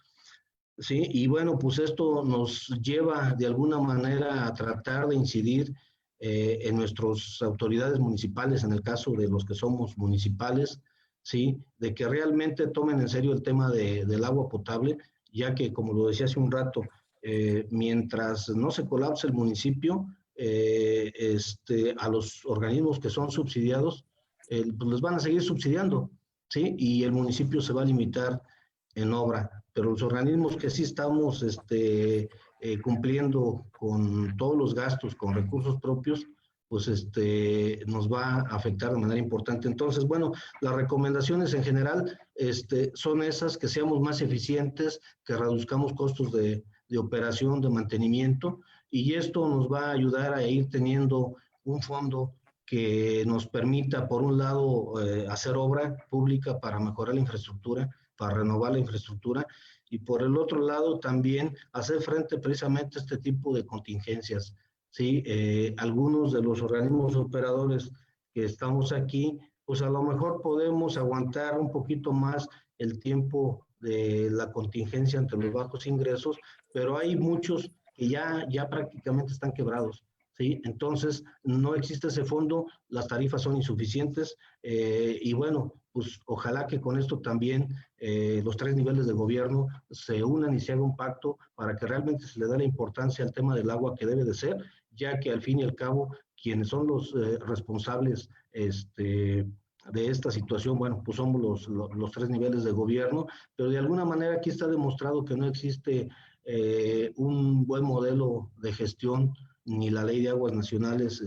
Sí, y bueno, pues esto nos lleva de alguna manera a tratar de incidir en nuestras autoridades municipales, en el caso de los que somos municipales, ¿sí? De que realmente tomen en serio el tema del agua potable, ya que, como lo decía hace un rato, mientras no se colapse el municipio, a los organismos que son subsidiados, pues les van a seguir subsidiando, ¿sí? Y el municipio se va a limitar en obra, pero los organismos que sí estamos cumpliendo con todos los gastos, con recursos propios, pues nos va a afectar de manera importante. Entonces, bueno, las recomendaciones en general son esas, que seamos más eficientes, que reduzcamos costos de operación, de mantenimiento, y esto nos va a ayudar a ir teniendo un fondo que nos permita, por un lado, hacer obra pública para mejorar la infraestructura, para renovar la infraestructura, y por el otro lado también hacer frente precisamente a este tipo de contingencias. ¿Sí? Algunos de los organismos operadores que estamos aquí, pues a lo mejor podemos aguantar un poquito más el tiempo de la contingencia ante los bajos ingresos, pero hay muchos que ya prácticamente están quebrados. ¿Sí? Entonces, no existe ese fondo, las tarifas son insuficientes y bueno, pues ojalá que con esto también los tres niveles de gobierno se unan y se haga un pacto para que realmente se le dé la importancia al tema del agua que debe de ser, ya que al fin y al cabo quienes son los responsables de esta situación, bueno, pues somos los tres niveles de gobierno, pero de alguna manera aquí está demostrado que no existe un buen modelo de gestión, ni la ley de aguas nacionales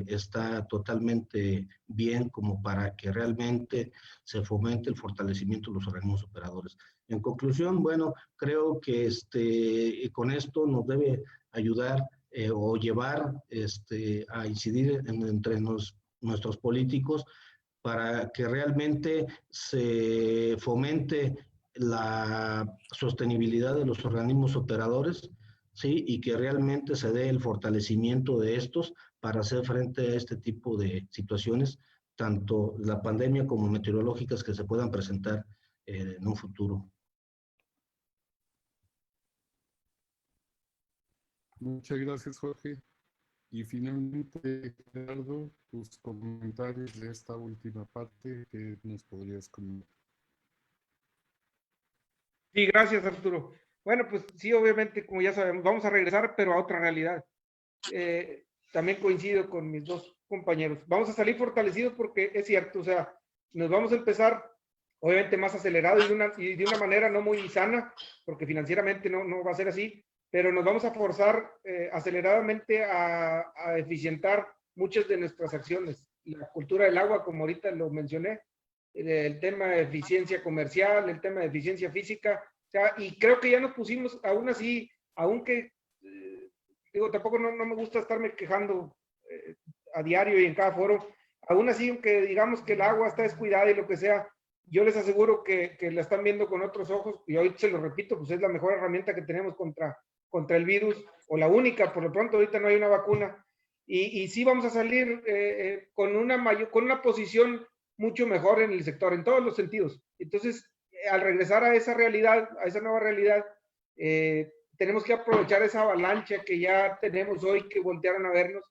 está totalmente bien como para que realmente se fomente el fortalecimiento de los organismos operadores. En conclusión, bueno, creo que con esto nos debe ayudar o llevar a incidir entre nuestros políticos para que realmente se fomente la sostenibilidad de los organismos operadores, ¿sí? Y que realmente se dé el fortalecimiento de estos para hacer frente a este tipo de situaciones, tanto la pandemia como meteorológicas que se puedan presentar en un futuro. Muchas gracias, Jorge. Y finalmente, Gerardo, tus comentarios de esta última parte que nos podrías comentar. Sí, gracias, Arturo. Bueno, pues sí, obviamente, como ya sabemos, vamos a regresar, pero a otra realidad. También coincido con mis dos compañeros. Vamos a salir fortalecidos porque es cierto, o sea, nos vamos a empezar, obviamente, más acelerado y de una manera no muy sana, porque financieramente no va a ser así, pero nos vamos a forzar aceleradamente a eficientar muchas de nuestras acciones. La cultura del agua, como ahorita lo mencioné, el tema de eficiencia comercial, el tema de eficiencia física, o sea, y creo que ya nos pusimos, aún así, aunque, digo, tampoco no me gusta estarme quejando a diario y en cada foro, aún así, aunque digamos que el agua está descuidada y lo que sea, yo les aseguro que la están viendo con otros ojos, y hoy se lo repito, pues es la mejor herramienta que tenemos contra el virus, o la única, por lo pronto ahorita no hay una vacuna, y sí vamos a salir con una posición mucho mejor en el sector, en todos los sentidos. Entonces, al regresar a esa realidad, a esa nueva realidad, tenemos que aprovechar esa avalancha que ya tenemos hoy, que voltearon a vernos,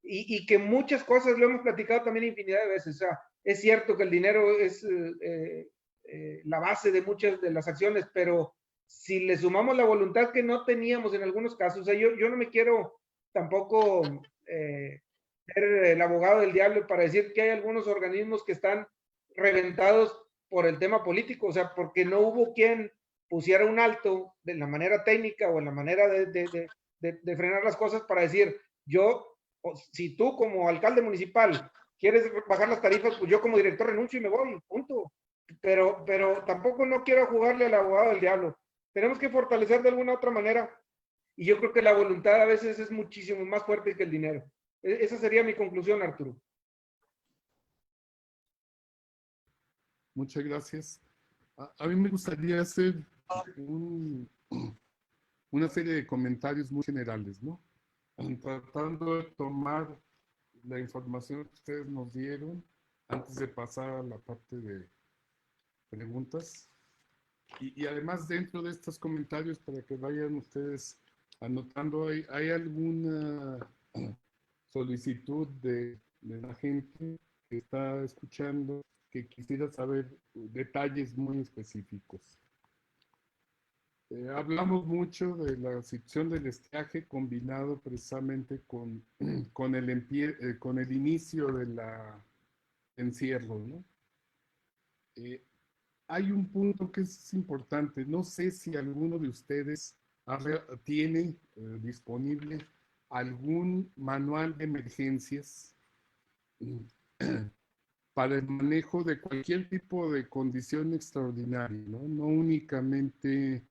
y que muchas cosas lo hemos platicado también infinidad de veces. O sea, Es cierto que el dinero es la base de muchas de las acciones, pero si le sumamos la voluntad que no teníamos en algunos casos, o sea, yo no me quiero tampoco ser el abogado del diablo para decir que hay algunos organismos que están reventados por el tema político, o sea, porque no hubo quien pusiera un alto de la manera técnica o en la manera de frenar las cosas para decir, yo, si tú como alcalde municipal quieres bajar las tarifas, pues yo como director renuncio y me voy, punto. Pero tampoco no quiero jugarle al abogado del diablo. Tenemos que fortalecer de alguna otra manera y yo creo que la voluntad a veces es muchísimo más fuerte que el dinero. Esa sería mi conclusión, Arturo. Muchas gracias. A mí me gustaría hacer una serie de comentarios muy generales, ¿no? Tratando de tomar la información que ustedes nos dieron antes de pasar a la parte de preguntas. Y además dentro de estos comentarios, para que vayan ustedes anotando, ¿hay alguna solicitud de la gente que está escuchando que quisiera saber detalles muy específicos? Hablamos mucho de la sección del estiaje combinado precisamente con el inicio de la encierro, ¿no? Hay un punto que es importante. No sé si alguno de ustedes tiene disponible algún manual de emergencias para el manejo de cualquier tipo de condición extraordinaria, ¿no? No únicamente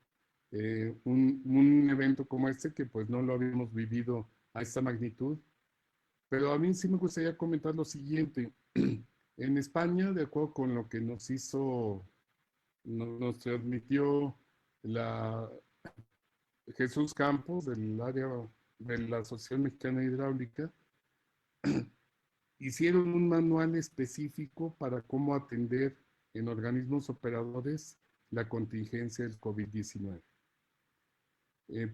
un evento como este, que pues no lo habíamos vivido a esta magnitud, pero a mí sí me gustaría comentar lo siguiente. En España, de acuerdo con lo que nos transmitió Jesús Campos del área de la Asociación Mexicana de Hidráulica, hicieron un manual específico para cómo atender en organismos operadores la contingencia del COVID-19.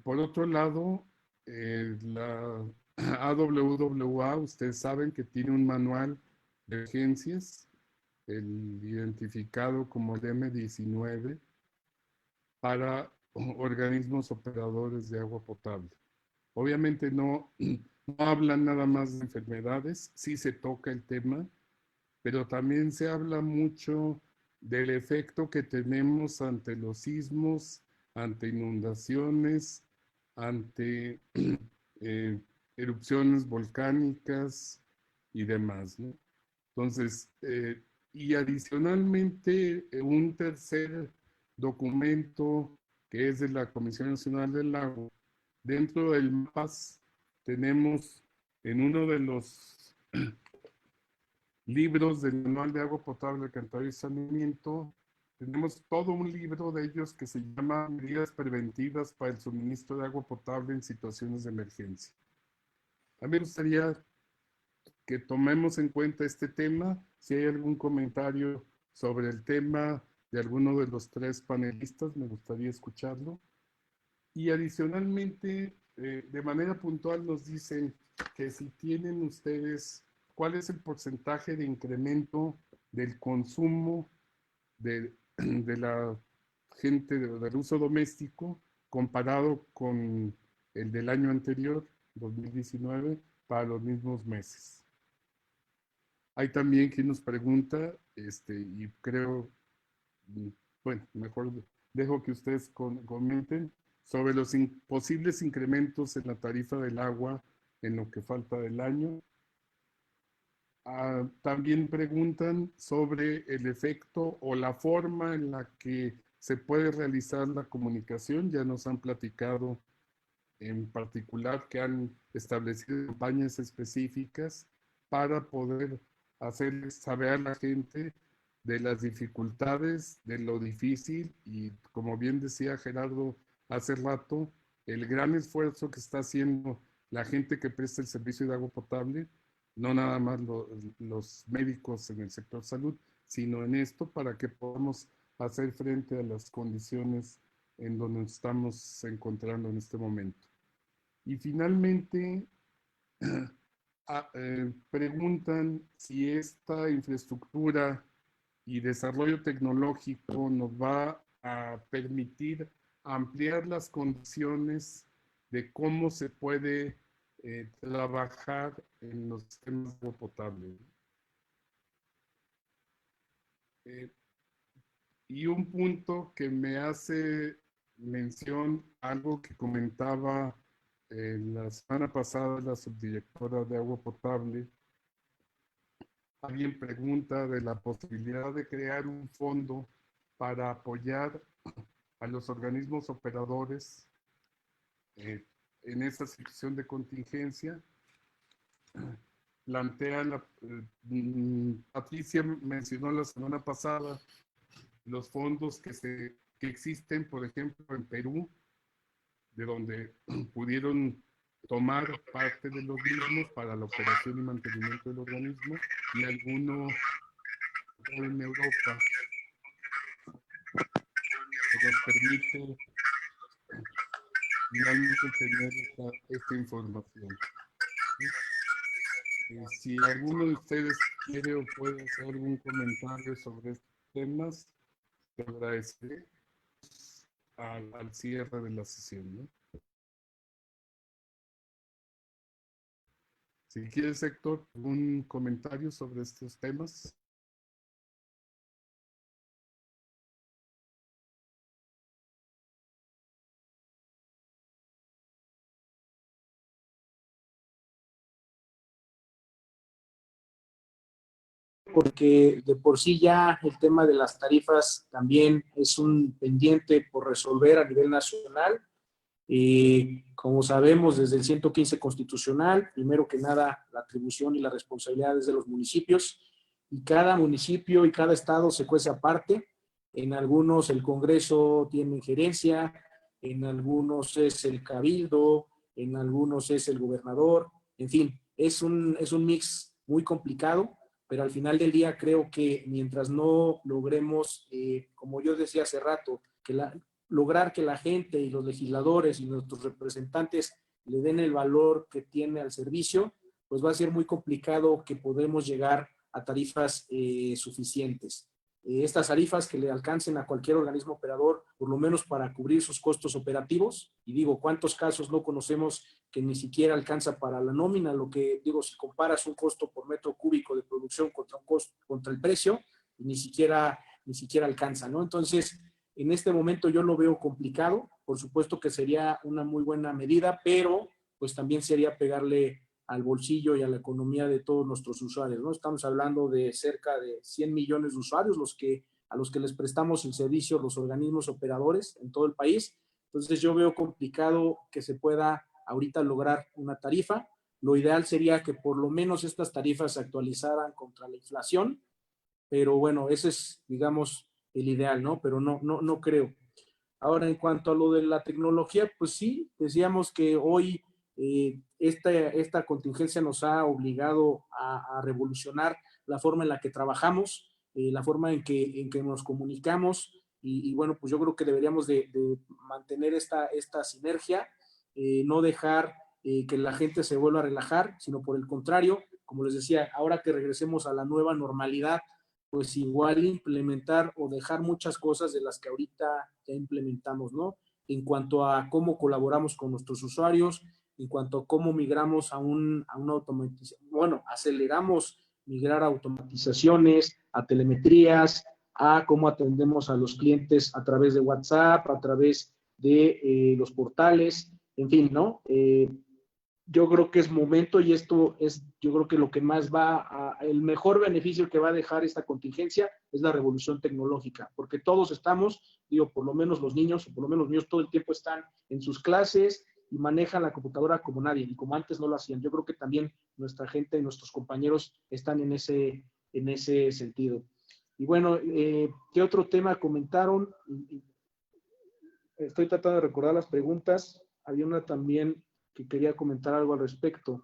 Por otro lado, la AWWA, ustedes saben que tiene un manual de emergencias, el identificado como DM19, para organismos operadores de agua potable. Obviamente no hablan nada más de enfermedades, sí se toca el tema, pero también se habla mucho del efecto que tenemos ante los sismos, ante inundaciones, ante erupciones volcánicas y demás, ¿no? Entonces, y adicionalmente, un tercer documento que es de la Comisión Nacional del Agua, dentro del MAPAS tenemos en uno de los libros del Manual de Agua Potable, Alcantarillado y Saneamiento, tenemos todo un libro de ellos que se llama Medidas Preventivas para el Suministro de Agua Potable en Situaciones de Emergencia. A mí me gustaría que tomemos en cuenta este tema. Si hay algún comentario sobre el tema de alguno de los tres panelistas, me gustaría escucharlo. Y adicionalmente, de manera puntual nos dicen que si tienen ustedes, ¿cuál es el porcentaje de incremento del consumo de la gente del uso doméstico comparado con el del año anterior, 2019, para los mismos meses? Hay también quien nos pregunta, y creo, bueno, mejor dejo que ustedes comenten sobre los posibles incrementos en la tarifa del agua en lo que falta del año. También preguntan sobre el efecto o la forma en la que se puede realizar la comunicación. Ya nos han platicado en particular que han establecido campañas específicas para poder hacerles saber a la gente de las dificultades, de lo difícil y, como bien decía Gerardo hace rato, el gran esfuerzo que está haciendo la gente que presta el servicio de agua potable, no nada más los médicos en el sector salud, sino en esto para que podamos hacer frente a las condiciones en donde nos estamos encontrando en este momento. Y finalmente, preguntan si esta infraestructura y desarrollo tecnológico nos va a permitir ampliar las condiciones de cómo se puede trabajar en los sistemas de agua potable. Y un punto que me hace mención, algo que comentaba la semana pasada la subdirectora de agua potable. Alguien pregunta de la posibilidad de crear un fondo para apoyar a los organismos operadores en esa situación de contingencia. Plantea Patricia mencionó la semana pasada los fondos que existen, por ejemplo, en Perú, de donde pudieron tomar parte de los mismos para la operación y mantenimiento del organismo, y algunos en Europa que nos permite finalmente tener esta información. Si alguno de ustedes quiere o puede hacer algún comentario sobre estos temas, te agradeceré al cierre de la sesión, ¿no? Si quieres, Héctor, algún comentario sobre estos temas. Porque de por sí ya el tema de las tarifas también es un pendiente por resolver a nivel nacional. Como sabemos, desde el 115 constitucional, primero que nada, la atribución y la responsabilidad es de los municipios, y cada municipio y cada estado se cuece aparte. En algunos el Congreso tiene injerencia, en algunos es el Cabildo, en algunos es el gobernador, en fin, es un mix muy complicado, pero al final del día creo que mientras no logremos, como yo decía hace rato, lograr que la gente y los legisladores y nuestros representantes le den el valor que tiene al servicio, pues va a ser muy complicado que podamos llegar a tarifas suficientes. Estas tarifas que le alcancen a cualquier organismo operador, por lo menos para cubrir sus costos operativos, y digo, ¿cuántos casos no conocemos que ni siquiera alcanza para la nómina? Lo que digo, si comparas un costo por metro cúbico de producción contra un costo, contra el precio, ni siquiera alcanza, ¿no? Entonces, en este momento yo lo veo complicado. Por supuesto que sería una muy buena medida, pero pues también sería pegarle al bolsillo y a la economía de todos nuestros usuarios, ¿no? Estamos hablando de cerca de 100 millones de usuarios a los que les prestamos el servicio los organismos operadores en todo el país. Entonces yo veo complicado que se pueda ahorita lograr una tarifa. Lo ideal sería que por lo menos estas tarifas se actualizaran contra la inflación, pero bueno, ese es, digamos, el ideal, ¿no? Pero no creo. Ahora, en cuanto a lo de la tecnología, pues sí, decíamos que hoy esta contingencia nos ha obligado a revolucionar la forma en la que trabajamos, la forma en que nos comunicamos, y bueno, pues yo creo que deberíamos de mantener esta sinergia, no dejar que la gente se vuelva a relajar, sino por el contrario, como les decía, ahora que regresemos a la nueva normalidad, pues igual implementar o dejar muchas cosas de las que ahorita ya implementamos, ¿no? En cuanto a cómo colaboramos con nuestros usuarios, en cuanto a cómo migramos a una automatización, bueno, aceleramos migrar a automatizaciones, a telemetrías, a cómo atendemos a los clientes a través de WhatsApp, a través de los portales, en fin, ¿no? Yo creo que es momento, y esto es, yo creo que lo que más el mejor beneficio que va a dejar esta contingencia es la revolución tecnológica, porque todos estamos, digo, por lo menos los niños, o por lo menos los niños todo el tiempo están en sus clases y manejan la computadora como nadie, y como antes no lo hacían. Yo creo que también nuestra gente y nuestros compañeros están en ese sentido. Y bueno, ¿qué otro tema comentaron? Estoy tratando de recordar las preguntas. Había una también que quería comentar algo al respecto.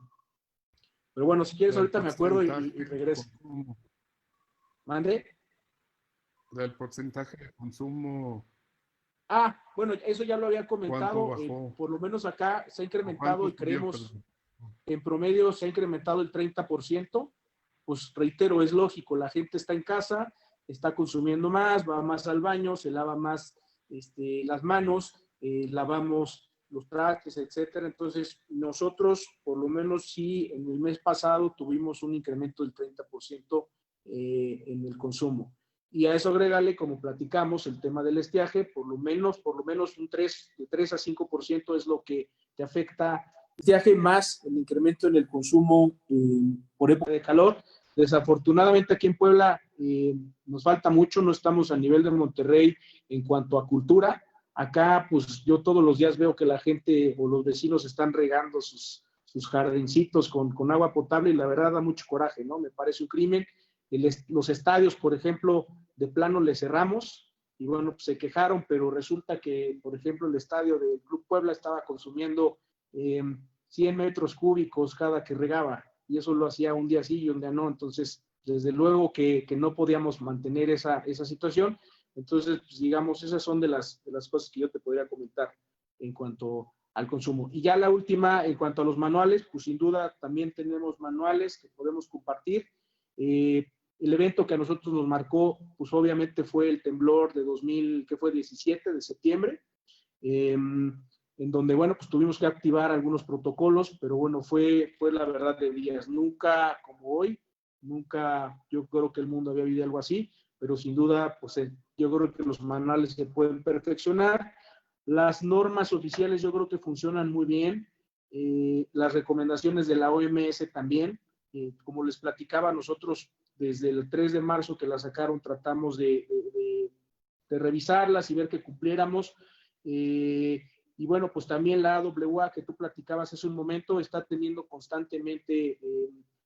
Pero bueno, si quieres, ahorita me acuerdo y regreso. ¿Mande? Del porcentaje de consumo. Bueno, eso ya lo había comentado. Por lo menos acá se ha incrementado y creemos. en promedio se ha incrementado el 30%, pues reitero, es lógico, la gente está en casa, está consumiendo más, va más al baño, se lava más las manos, lavamos los trastes, etcétera. Entonces, nosotros, por lo menos sí, en el mes pasado tuvimos un incremento del 30% en el consumo. Y a eso agrégale, como platicamos, el tema del estiaje, por lo menos de 3 a 5% es lo que te afecta el estiaje, más el incremento en el consumo por época de calor. Desafortunadamente aquí en Puebla nos falta mucho, no estamos a nivel de Monterrey en cuanto a cultura. Acá, pues yo todos los días veo que la gente o los vecinos están regando sus jardincitos con agua potable y la verdad da mucho coraje, ¿no? Me parece un crimen. Los estadios, por ejemplo, de plano le cerramos y bueno, pues se quejaron, pero resulta que, por ejemplo, el estadio del Club Puebla estaba consumiendo 100 metros cúbicos cada que regaba y eso lo hacía un día sí y un día no. Entonces, desde luego que no podíamos mantener esa situación. Entonces, pues, digamos, esas son de las cosas que yo te podría comentar en cuanto al consumo. Y ya la última, en cuanto a los manuales, pues sin duda también tenemos manuales que podemos compartir. El evento que a nosotros nos marcó, pues obviamente fue el temblor de 17 de septiembre, en donde, bueno, pues tuvimos que activar algunos protocolos, pero bueno, fue la verdad de días. Nunca como hoy, nunca yo creo que el mundo había vivido algo así, pero sin duda, pues yo creo que los manuales se pueden perfeccionar. Las normas oficiales yo creo que funcionan muy bien. Las recomendaciones de la OMS también. Como les platicaba, nosotros desde el 3 de marzo que la sacaron tratamos de revisarlas y ver que cumpliéramos. Y bueno, pues también la AWA que tú platicabas hace un momento está teniendo constantemente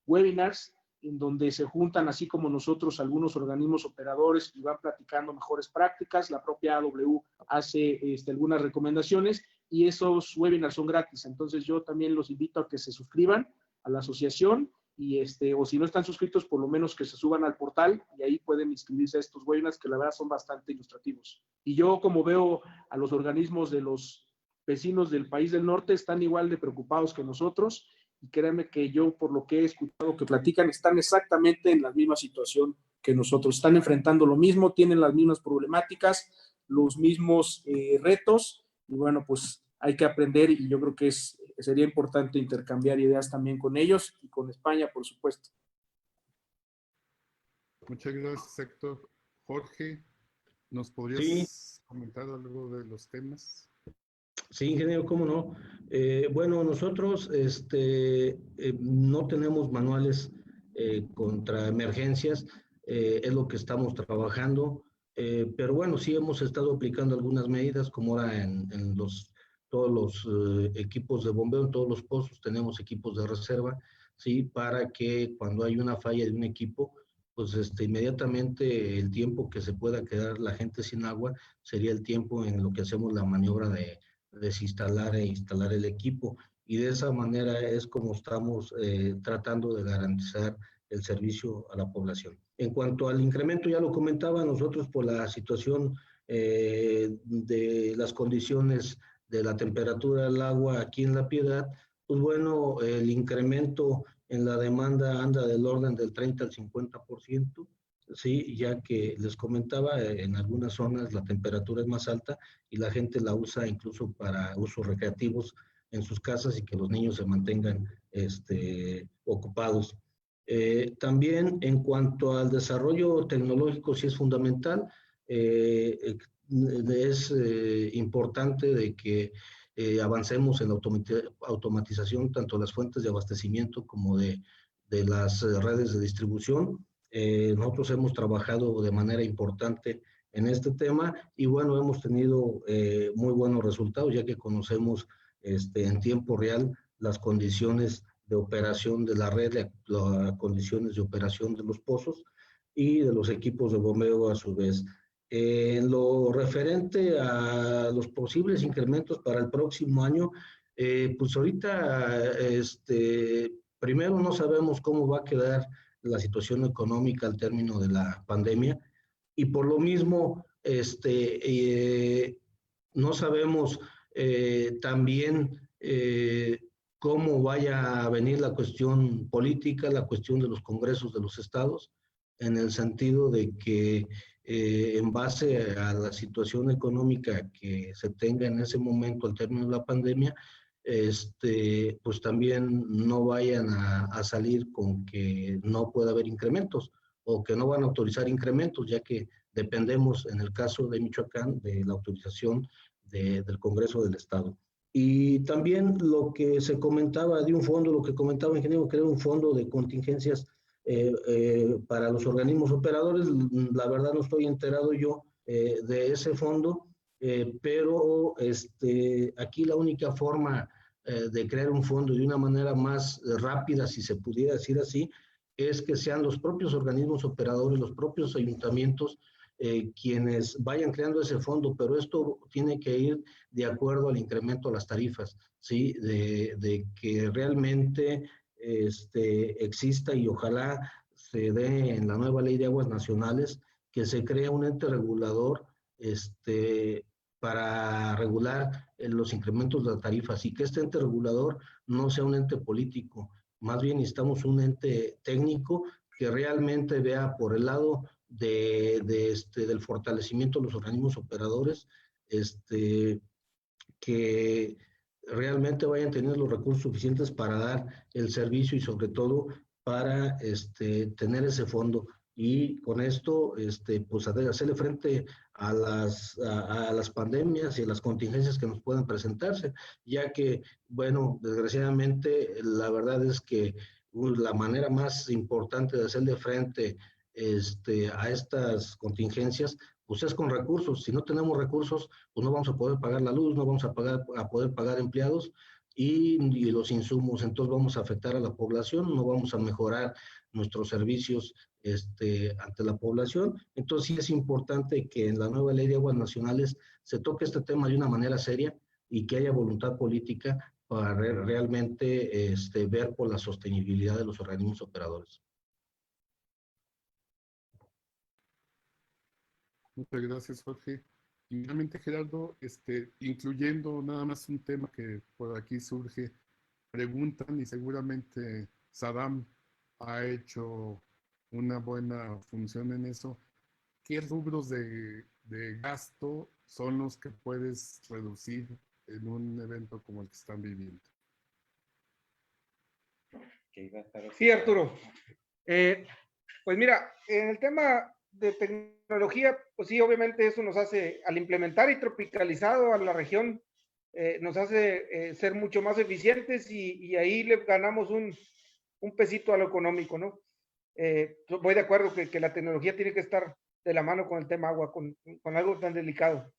webinars en donde se juntan, así como nosotros, algunos organismos operadores y van platicando mejores prácticas. La propia AW hace algunas recomendaciones y esos webinars son gratis. Entonces yo también los invito a que se suscriban a la asociación y o si no están suscritos, por lo menos que se suban al portal y ahí pueden inscribirse a estos webinars que la verdad son bastante ilustrativos. Y yo, como veo a los organismos de los vecinos del país del norte, están igual de preocupados que nosotros y créanme que yo, por lo que he escuchado que platican, están exactamente en la misma situación que nosotros. Están enfrentando lo mismo, tienen las mismas problemáticas, los mismos retos y bueno, pues hay que aprender y yo creo que sería importante intercambiar ideas también con ellos y con España, por supuesto. Muchas gracias, Héctor. Jorge, ¿nos podrías comentar algo de los temas? Sí, ingeniero, cómo no. Bueno, nosotros no tenemos manuales contra emergencias, es lo que estamos trabajando, pero bueno, sí hemos estado aplicando algunas medidas, como ahora en todos los equipos de bombeo, en todos los pozos tenemos equipos de reserva, sí, para que cuando hay una falla de un equipo, pues inmediatamente el tiempo que se pueda quedar la gente sin agua sería el tiempo en lo que hacemos la maniobra de desinstalar e instalar el equipo y de esa manera es como estamos tratando de garantizar el servicio a la población. En cuanto al incremento, ya lo comentaba, nosotros por la situación de las condiciones de la temperatura del agua aquí en La Piedad, pues bueno, el incremento en la demanda anda del orden del 30 al 50%. Sí, ya que les comentaba, en algunas zonas la temperatura es más alta y la gente la usa incluso para usos recreativos en sus casas y que los niños se mantengan ocupados. También en cuanto al desarrollo tecnológico, sí es fundamental, es importante de que avancemos en la automatización tanto de las fuentes de abastecimiento como de las redes de distribución. Nosotros hemos trabajado de manera importante en este tema y bueno, hemos tenido muy buenos resultados ya que conocemos en tiempo real las condiciones de operación de la red, las condiciones de operación de los pozos y de los equipos de bombeo a su vez. En lo referente a los posibles incrementos para el próximo año, pues ahorita primero no sabemos cómo va a quedar la situación económica al término de la pandemia y por lo mismo no sabemos también cómo vaya a venir la cuestión política, la cuestión de los congresos de los estados, en el sentido de que en base a la situación económica que se tenga en ese momento al término de la pandemia, pues también no vayan a salir con que no pueda haber incrementos o que no van a autorizar incrementos, ya que dependemos, en el caso de Michoacán, de la autorización del Congreso del Estado. Y también lo que se comentaba de un fondo, lo que comentaba el ingeniero, que era un fondo de contingencias para los organismos operadores. La verdad no estoy enterado yo de ese fondo, pero aquí la única forma de crear un fondo de una manera más rápida, si se pudiera decir así, es que sean los propios organismos operadores, los propios ayuntamientos, quienes vayan creando ese fondo, pero esto tiene que ir de acuerdo al incremento de las tarifas, ¿sí? De que realmente exista y ojalá se dé en la nueva ley de aguas nacionales que se cree un ente regulador para regular los incrementos de las tarifas y que este ente regulador no sea un ente político, más bien necesitamos un ente técnico que realmente vea por el lado del fortalecimiento de los organismos operadores, que realmente vayan teniendo los recursos suficientes para dar el servicio y sobre todo para tener ese fondo y con esto pues hacerle frente a las pandemias y a las contingencias que nos puedan presentarse, ya que, bueno, desgraciadamente la verdad es que la manera más importante de hacerle frente a estas contingencias pues es con recursos. Si no tenemos recursos, pues no vamos a poder pagar la luz, no vamos a poder pagar empleados y los insumos. Entonces vamos a afectar a la población, no vamos a mejorar nuestros servicios ante la población. Entonces sí es importante que en la nueva ley de aguas nacionales se toque este tema de una manera seria y que haya voluntad política para realmente ver por la sostenibilidad de los organismos operadores. Muchas gracias, Jorge. Y finalmente, Gerardo, incluyendo nada más un tema que por aquí surge, preguntan y seguramente Saddam ha hecho una buena función en eso. ¿Qué rubros de gasto son los que puedes reducir en un evento como el que están viviendo? Sí, Arturo. Pues mira, en el tema de tecnología, pues sí, obviamente eso nos hace, al implementar y tropicalizado a la región, nos hace ser mucho más eficientes y ahí le ganamos un pesito a lo económico, ¿no? Voy de acuerdo que la tecnología tiene que estar de la mano con el tema agua, con algo tan delicado.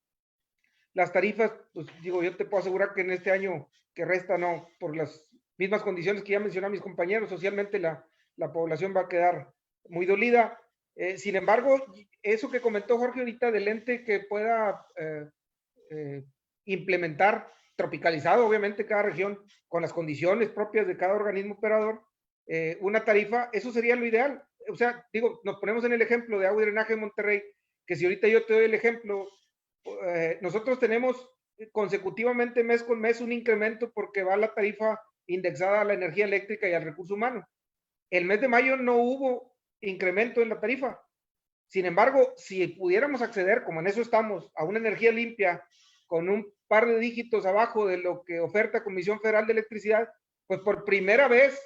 Las tarifas, pues digo, yo te puedo asegurar que en este año que resta, no, por las mismas condiciones que ya mencionaron mis compañeros, socialmente la población va a quedar muy dolida. Sin embargo, eso que comentó Jorge ahorita del ente que pueda implementar, tropicalizado obviamente cada región, con las condiciones propias de cada organismo operador, una tarifa, eso sería lo ideal. O sea, digo, nos ponemos en el ejemplo de agua y drenaje de Monterrey, que si ahorita yo te doy el ejemplo, nosotros tenemos consecutivamente mes con mes un incremento porque va la tarifa indexada a la energía eléctrica y al recurso humano. El mes de mayo no hubo incremento en la tarifa. Sin embargo, si pudiéramos acceder, como en eso estamos, a una energía limpia con un par de dígitos abajo de lo que oferta Comisión Federal de Electricidad, pues por primera vez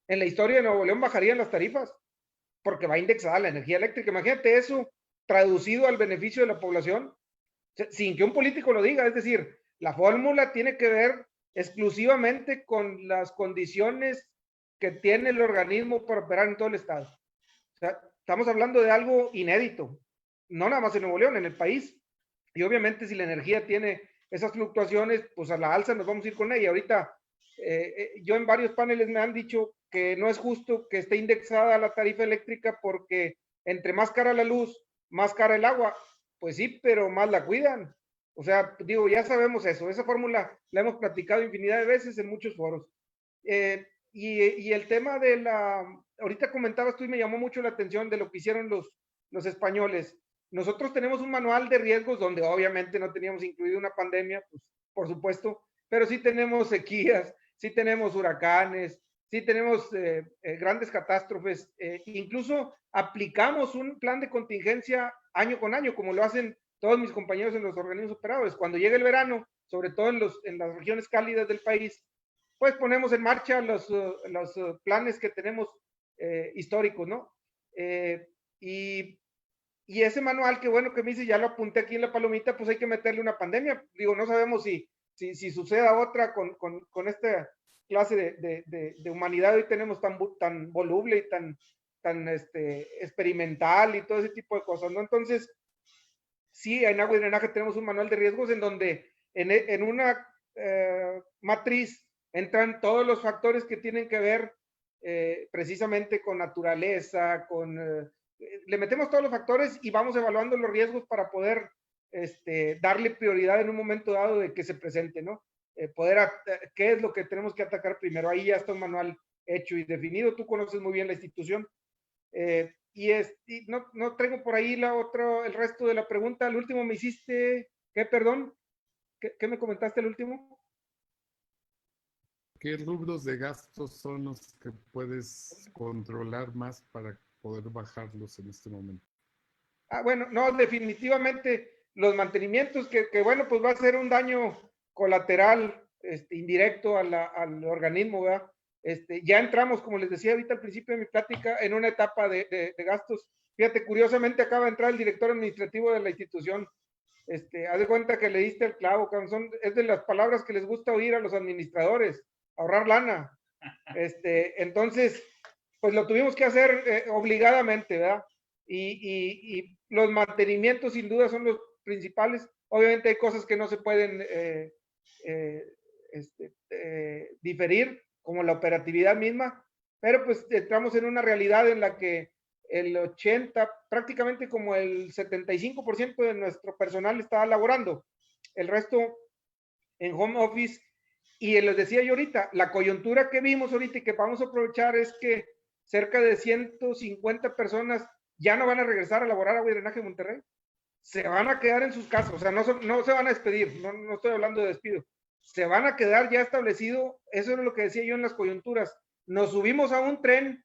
en la historia de Nuevo León bajarían las tarifas, porque va indexada la energía eléctrica. Imagínate eso traducido al beneficio de la población, sin que un político lo diga. Es decir, la fórmula tiene que ver exclusivamente con las condiciones que tiene el organismo para operar en todo el estado. O sea, estamos hablando de algo inédito, no nada más en Nuevo León, en el país. Y obviamente si la energía tiene esas fluctuaciones, pues a la alza nos vamos a ir con ella. Ahorita yo en varios paneles me han dicho que no es justo que esté indexada la tarifa eléctrica porque entre más cara la luz, más cara el agua. Pues sí, pero más la cuidan. O sea, digo, ya sabemos eso. Esa fórmula la hemos platicado infinidad de veces en muchos foros. Y el tema de ahorita comentabas tú y me llamó mucho la atención de lo que hicieron los españoles. Nosotros tenemos un manual de riesgos donde obviamente no teníamos incluido una pandemia, pues por supuesto, pero sí tenemos sequías, sí tenemos huracanes, sí tenemos grandes catástrofes, incluso aplicamos un plan de contingencia año con año, como lo hacen todos mis compañeros en los organismos operadores. Cuando llega el verano, sobre todo en las regiones cálidas del país, pues ponemos en marcha los planes que tenemos históricos, ¿no? Y ese manual, que bueno que me dice, ya lo apunté aquí en la palomita, pues hay que meterle una pandemia. Digo, no sabemos si suceda otra con esta clase de humanidad hoy tenemos tan voluble y tan experimental y todo ese tipo de cosas, ¿no? Entonces, sí, en agua y drenaje tenemos un manual de riesgos en donde en una matriz entran todos los factores que tienen que ver precisamente con naturaleza, le metemos todos los factores y vamos evaluando los riesgos para poder darle prioridad en un momento dado de que se presente, ¿no? ¿Qué es lo que tenemos que atacar primero? Ahí ya está un manual hecho y definido. Tú conoces muy bien la institución. Y no traigo por ahí el resto de la pregunta. El último me hiciste, ¿qué, perdón? ¿Qué me comentaste el último? ¿Qué rubros de gastos son los que puedes controlar más para poder bajarlos en este momento? Bueno, no, definitivamente los mantenimientos, que bueno, pues va a ser un daño colateral, indirecto al organismo, ¿verdad? Ya entramos, como les decía ahorita al principio de mi plática, en una etapa de gastos. Fíjate, curiosamente acaba de entrar el director administrativo de la institución. Haz de cuenta que le diste el clavo, es de las palabras que les gusta oír a los administradores, ahorrar lana. Entonces, pues lo tuvimos que hacer obligadamente, ¿verdad? Y los mantenimientos sin duda son los principales. Obviamente hay cosas que no se pueden diferir, como la operatividad misma, pero pues entramos en una realidad en la que el 80, prácticamente como el 75% de nuestro personal está laborando, el resto en home office. Y les decía yo ahorita, la coyuntura que vimos ahorita y que vamos a aprovechar es que cerca de 150 personas ya no van a regresar a laborar a Agua y Drenaje de Monterrey. Se van a quedar en sus casas, o sea, no se van a despedir, no estoy hablando de despido. Se van a quedar ya establecido, eso es lo que decía yo en las coyunturas. Nos subimos a un tren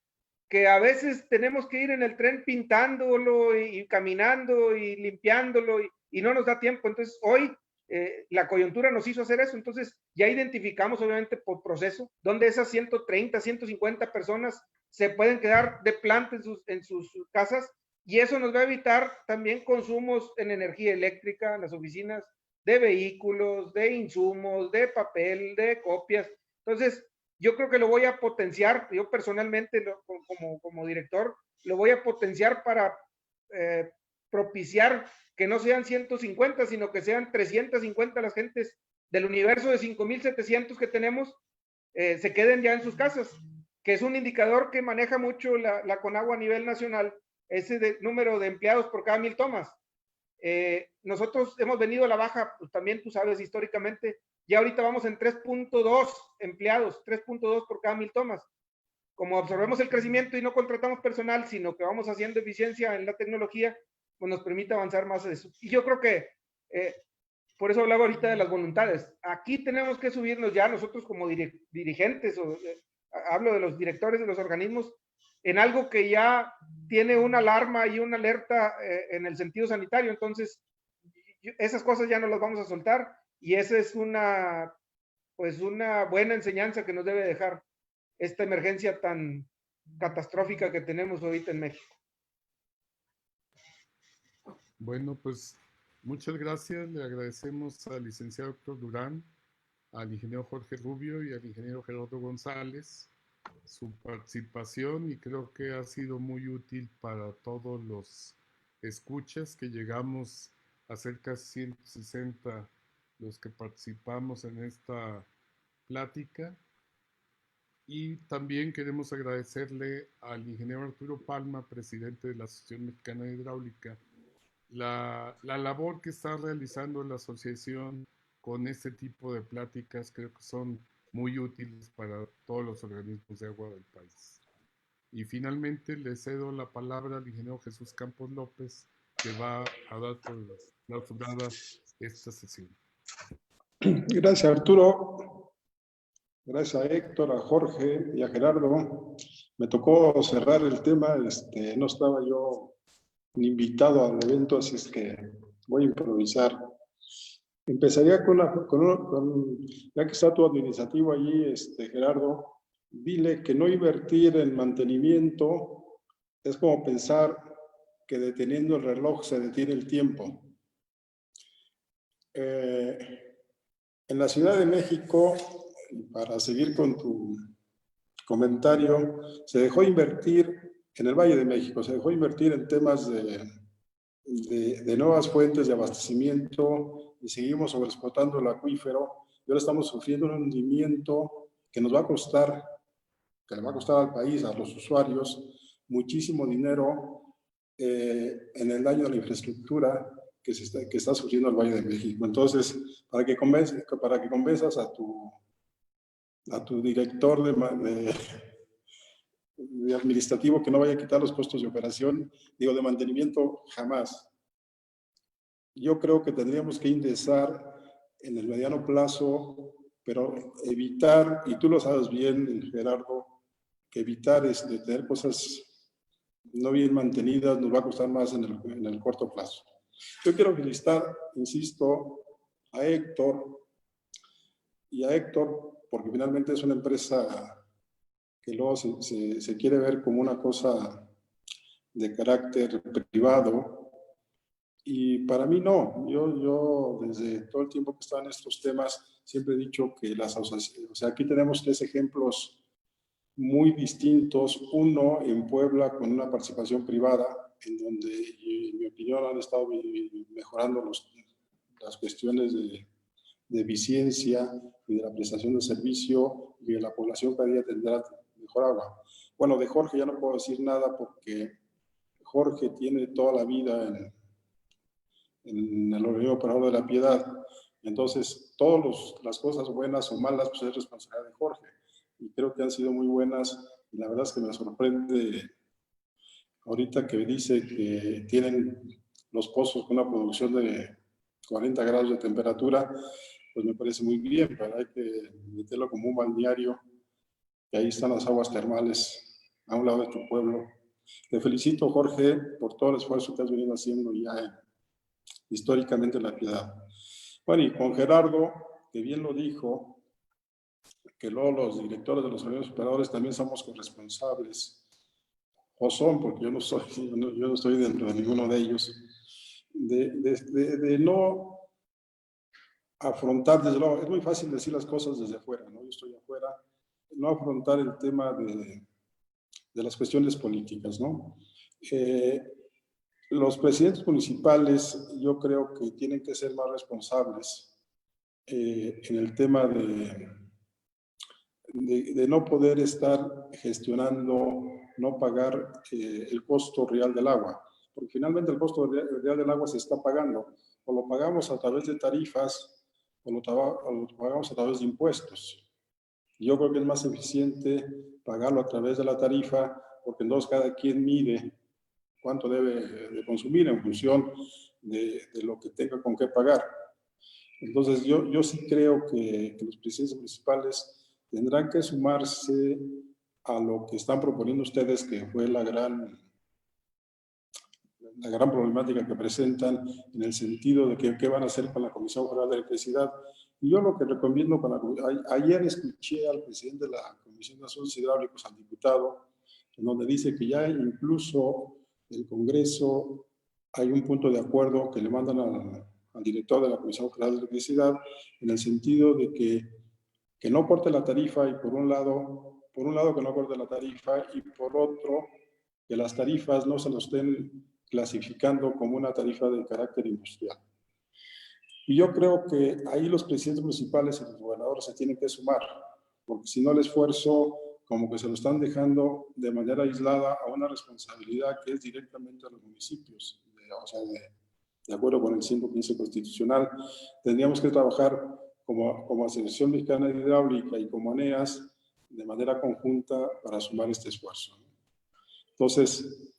que a veces tenemos que ir en el tren pintándolo y caminando y limpiándolo y no nos da tiempo. Entonces, hoy la coyuntura nos hizo hacer eso. Entonces, ya identificamos, obviamente, por proceso, donde esas 130, 150 personas se pueden quedar de planta en sus casas, y eso nos va a evitar también consumos en energía eléctrica en las oficinas, de vehículos, de insumos, de papel, de copias. Entonces, yo creo que lo voy a potenciar, yo personalmente como director, lo voy a potenciar para propiciar que no sean 150, sino que sean 350 las gentes del universo de 5,700 que tenemos, se queden ya en sus casas, que es un indicador que maneja mucho la Conagua a nivel nacional, ese número de empleados por cada 1,000 tomas. Nosotros hemos venido a la baja, pues también tú sabes históricamente, ya ahorita vamos en 3.2 empleados, 3.2 por cada 1,000 tomas. Como absorbemos el crecimiento y no contratamos personal, sino que vamos haciendo eficiencia en la tecnología, pues nos permite avanzar más de eso. Y yo creo que, por eso hablaba ahorita de las voluntades, aquí tenemos que subirnos ya nosotros como dirigentes, hablo de los directores de los organismos, en algo que ya tiene una alarma y una alerta en el sentido sanitario. Entonces, esas cosas ya no las vamos a soltar, y esa es una buena enseñanza que nos debe dejar esta emergencia tan catastrófica que tenemos ahorita en México. Bueno, pues muchas gracias. Le agradecemos al licenciado Héctor Durán, al ingeniero Jorge Rubio y al ingeniero Gerardo González su participación, y creo que ha sido muy útil para todos los escuchas, que llegamos a ser casi 160 los que participamos en esta plática. Y también queremos agradecerle al ingeniero Arturo Palma, presidente de la Asociación Mexicana de Hidráulica, la labor que está realizando la asociación con este tipo de pláticas. Creo que son muy útiles para todos los organismos de agua del país. Y finalmente le cedo la palabra al ingeniero Jesús Campos López, que va a dar por clausurada esta sesión. Gracias, Arturo. Gracias a Héctor, a Jorge y a Gerardo. Me tocó cerrar el tema, no estaba yo invitado al evento, así es que voy a improvisar. Empezaría ya que está tu administrativo allí, Gerardo, dile que no invertir en mantenimiento es como pensar que deteniendo el reloj se detiene el tiempo. En la Ciudad de México, para seguir con tu comentario, se dejó invertir en el Valle de México, se dejó invertir en temas de nuevas fuentes de abastecimiento y seguimos sobreexplotando el acuífero y ahora estamos sufriendo un hundimiento que nos va a costar, que le va a costar al país, a los usuarios, muchísimo dinero en el daño de la infraestructura que está sufriendo el Valle de México. Entonces, para que convenzas a tu director de administrativo que no vaya a quitar los costos de operación, de mantenimiento, jamás. Yo creo que tendríamos que indexar en el mediano plazo, pero evitar, y tú lo sabes bien, Gerardo, que evitar tener cosas no bien mantenidas nos va a costar más en el corto plazo. Yo quiero felicitar, insisto, a Héctor, porque finalmente es una empresa que luego se quiere ver como una cosa de carácter privado, y para mí no. Yo desde todo el tiempo que estaba en estos temas siempre he dicho que las asociaciones, o sea, aquí tenemos 3 ejemplos muy distintos. Uno en Puebla con una participación privada, en donde, en mi opinión, han estado mejorando las cuestiones de eficiencia y de la prestación de servicio, y de la población cada día tendrá mejor agua. Bueno, de Jorge ya no puedo decir nada porque Jorge tiene toda la vida en el organismo operador de la Piedad. Entonces, todas las cosas buenas o malas, pues es responsabilidad de Jorge. Y creo que han sido muy buenas. Y la verdad es que me sorprende ahorita que dice que tienen los pozos con una producción de 40 grados de temperatura, pues me parece muy bien, pero hay que meterlo como un balneario, que ahí están las aguas termales a un lado de tu pueblo. Te felicito, Jorge, por todo el esfuerzo que has venido haciendo ya históricamente en la Piedad. Bueno, y con Gerardo, que bien lo dijo, que luego los directores de los organismos operadores también somos corresponsables, o son, porque yo no estoy dentro de ninguno de ellos, de no afrontar, desde luego, es muy fácil decir las cosas desde afuera, ¿no? Yo estoy afuera, no afrontar el tema de las cuestiones políticas, ¿no? Los presidentes municipales, yo creo que tienen que ser más responsables en el tema de no poder estar gestionando, no pagar el costo real del agua, porque finalmente el costo real del agua se está pagando, o lo pagamos a través de tarifas, o lo pagamos a través de impuestos. Yo creo que es más eficiente pagarlo a través de la tarifa, porque entonces cada quien mide cuánto debe de consumir en función de lo que tenga con qué pagar. Entonces yo sí creo que los presidentes municipales tendrán que sumarse a lo que están proponiendo ustedes, que fue la gran problemática que presentan, en el sentido de que qué van a hacer con la Comisión Federal de Electricidad. Y yo lo que recomiendo, ayer escuché al presidente de la Comisión de Asuntos Hidráulicos, al diputado, en donde dice que ya incluso el Congreso hay un punto de acuerdo que le mandan al director de la Comisión Federal de Electricidad, en el sentido de que no corte la tarifa, y por un lado que no corte la tarifa, y por otro que las tarifas no se lo estén clasificando como una tarifa de carácter industrial. Y yo creo que ahí los presidentes municipales y los gobernadores se tienen que sumar, porque si no el esfuerzo como que se lo están dejando de manera aislada a una responsabilidad que es directamente a los municipios, o sea, de acuerdo con el 115 constitucional. Tendríamos que trabajar como Asociación Mexicana de Hidráulica y como ANEAS de manera conjunta para sumar este esfuerzo. Entonces,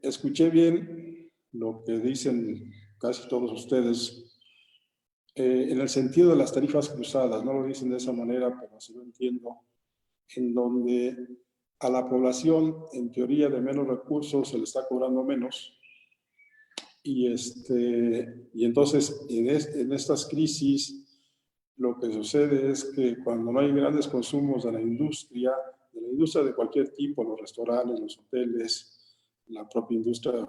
escuché bien lo que dicen casi todos ustedes en el sentido de las tarifas cruzadas, no lo dicen de esa manera, pero así lo entiendo, en donde a la población, en teoría, de menos recursos se le está cobrando menos. Y entonces, en estas crisis, lo que sucede es que cuando no hay grandes consumos de la industria de cualquier tipo, los restaurantes, los hoteles, la propia industria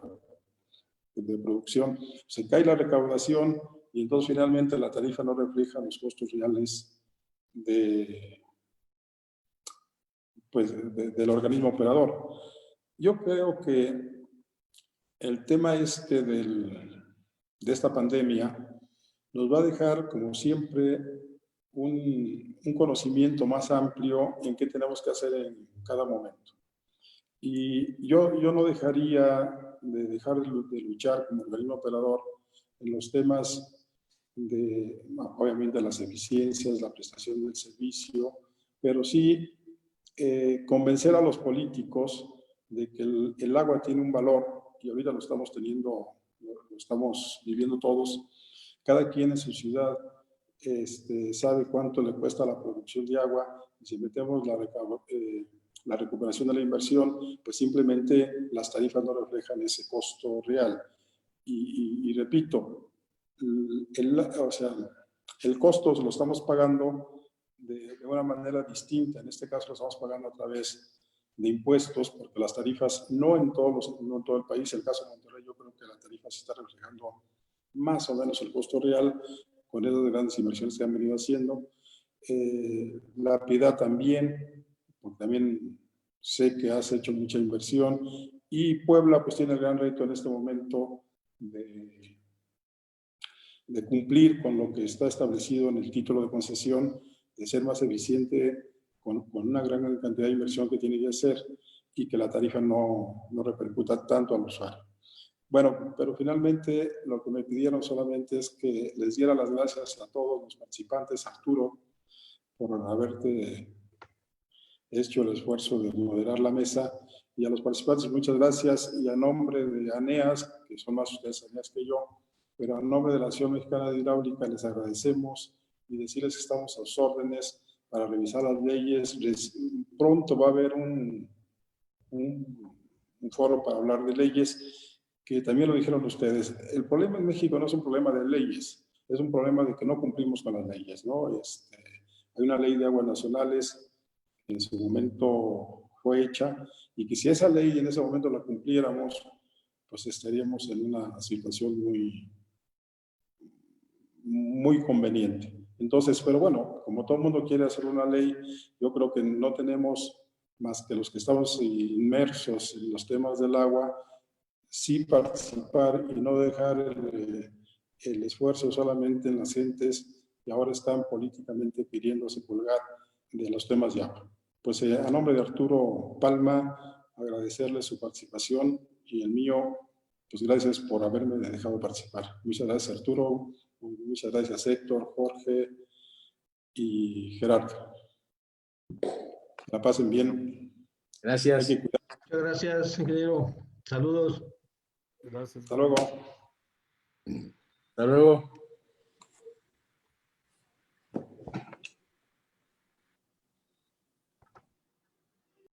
de producción, se cae la recaudación y entonces finalmente la tarifa no refleja los costos reales del organismo operador. Yo creo que el tema de esta pandemia nos va a dejar, como siempre, un conocimiento más amplio en qué tenemos que hacer en cada momento. Y yo no dejaría de luchar como organismo operador en los temas obviamente, las eficiencias, la prestación del servicio, pero sí convencer a los políticos de que el agua tiene un valor, y ahorita lo estamos viviendo todos. Cada quien en su ciudad sabe cuánto le cuesta la producción de agua, y si metemos la recuperación de la inversión, pues simplemente las tarifas no reflejan ese costo real. Y repito, el costo lo estamos pagando de una manera distinta. En este caso lo estamos pagando a través de impuestos, porque las tarifas no en todo el país. En el caso de Monterrey, yo creo que la tarifa se está reflejando más o menos el costo real con esas grandes inversiones que han venido haciendo. La Piedad también, porque también sé que has hecho mucha inversión, y Puebla pues tiene el gran reto en este momento de cumplir con lo que está establecido en el título de concesión, de ser más eficiente con una gran cantidad de inversión que tiene que hacer y que la tarifa no repercuta tanto al usuario. Bueno, pero finalmente lo que me pidieron solamente es que les diera las gracias a todos los participantes, Arturo, por haberte hecho el esfuerzo de moderar la mesa, y a los participantes muchas gracias, y a nombre de ANEAS, que son más ustedes ANEAS que yo, pero a nombre de la Asociación Mexicana de Hidráulica les agradecemos y decirles que estamos a sus órdenes para revisar las leyes. Pronto va a haber un foro para hablar de leyes, que también lo dijeron ustedes. El problema en México no es un problema de leyes, es un problema de que no cumplimos con las leyes, ¿no? Hay una ley de aguas nacionales que en su momento fue hecha, y que si esa ley en ese momento la cumpliéramos, pues estaríamos en una situación muy conveniente. Entonces, pero bueno, como todo el mundo quiere hacer una ley, yo creo que no tenemos más que los que estamos inmersos en los temas del agua, sí participar y no dejar el esfuerzo solamente en las gentes que ahora están políticamente pidiéndose colgar de los temas de agua. Pues a nombre de Arturo Palma, agradecerle su participación, y el mío, pues gracias por haberme dejado participar. Muchas gracias, Arturo. Muchas gracias, Héctor, Jorge y Gerardo. La pasen bien. Gracias. Muchas gracias, ingeniero. Saludos. Gracias. Hasta luego. Hasta luego.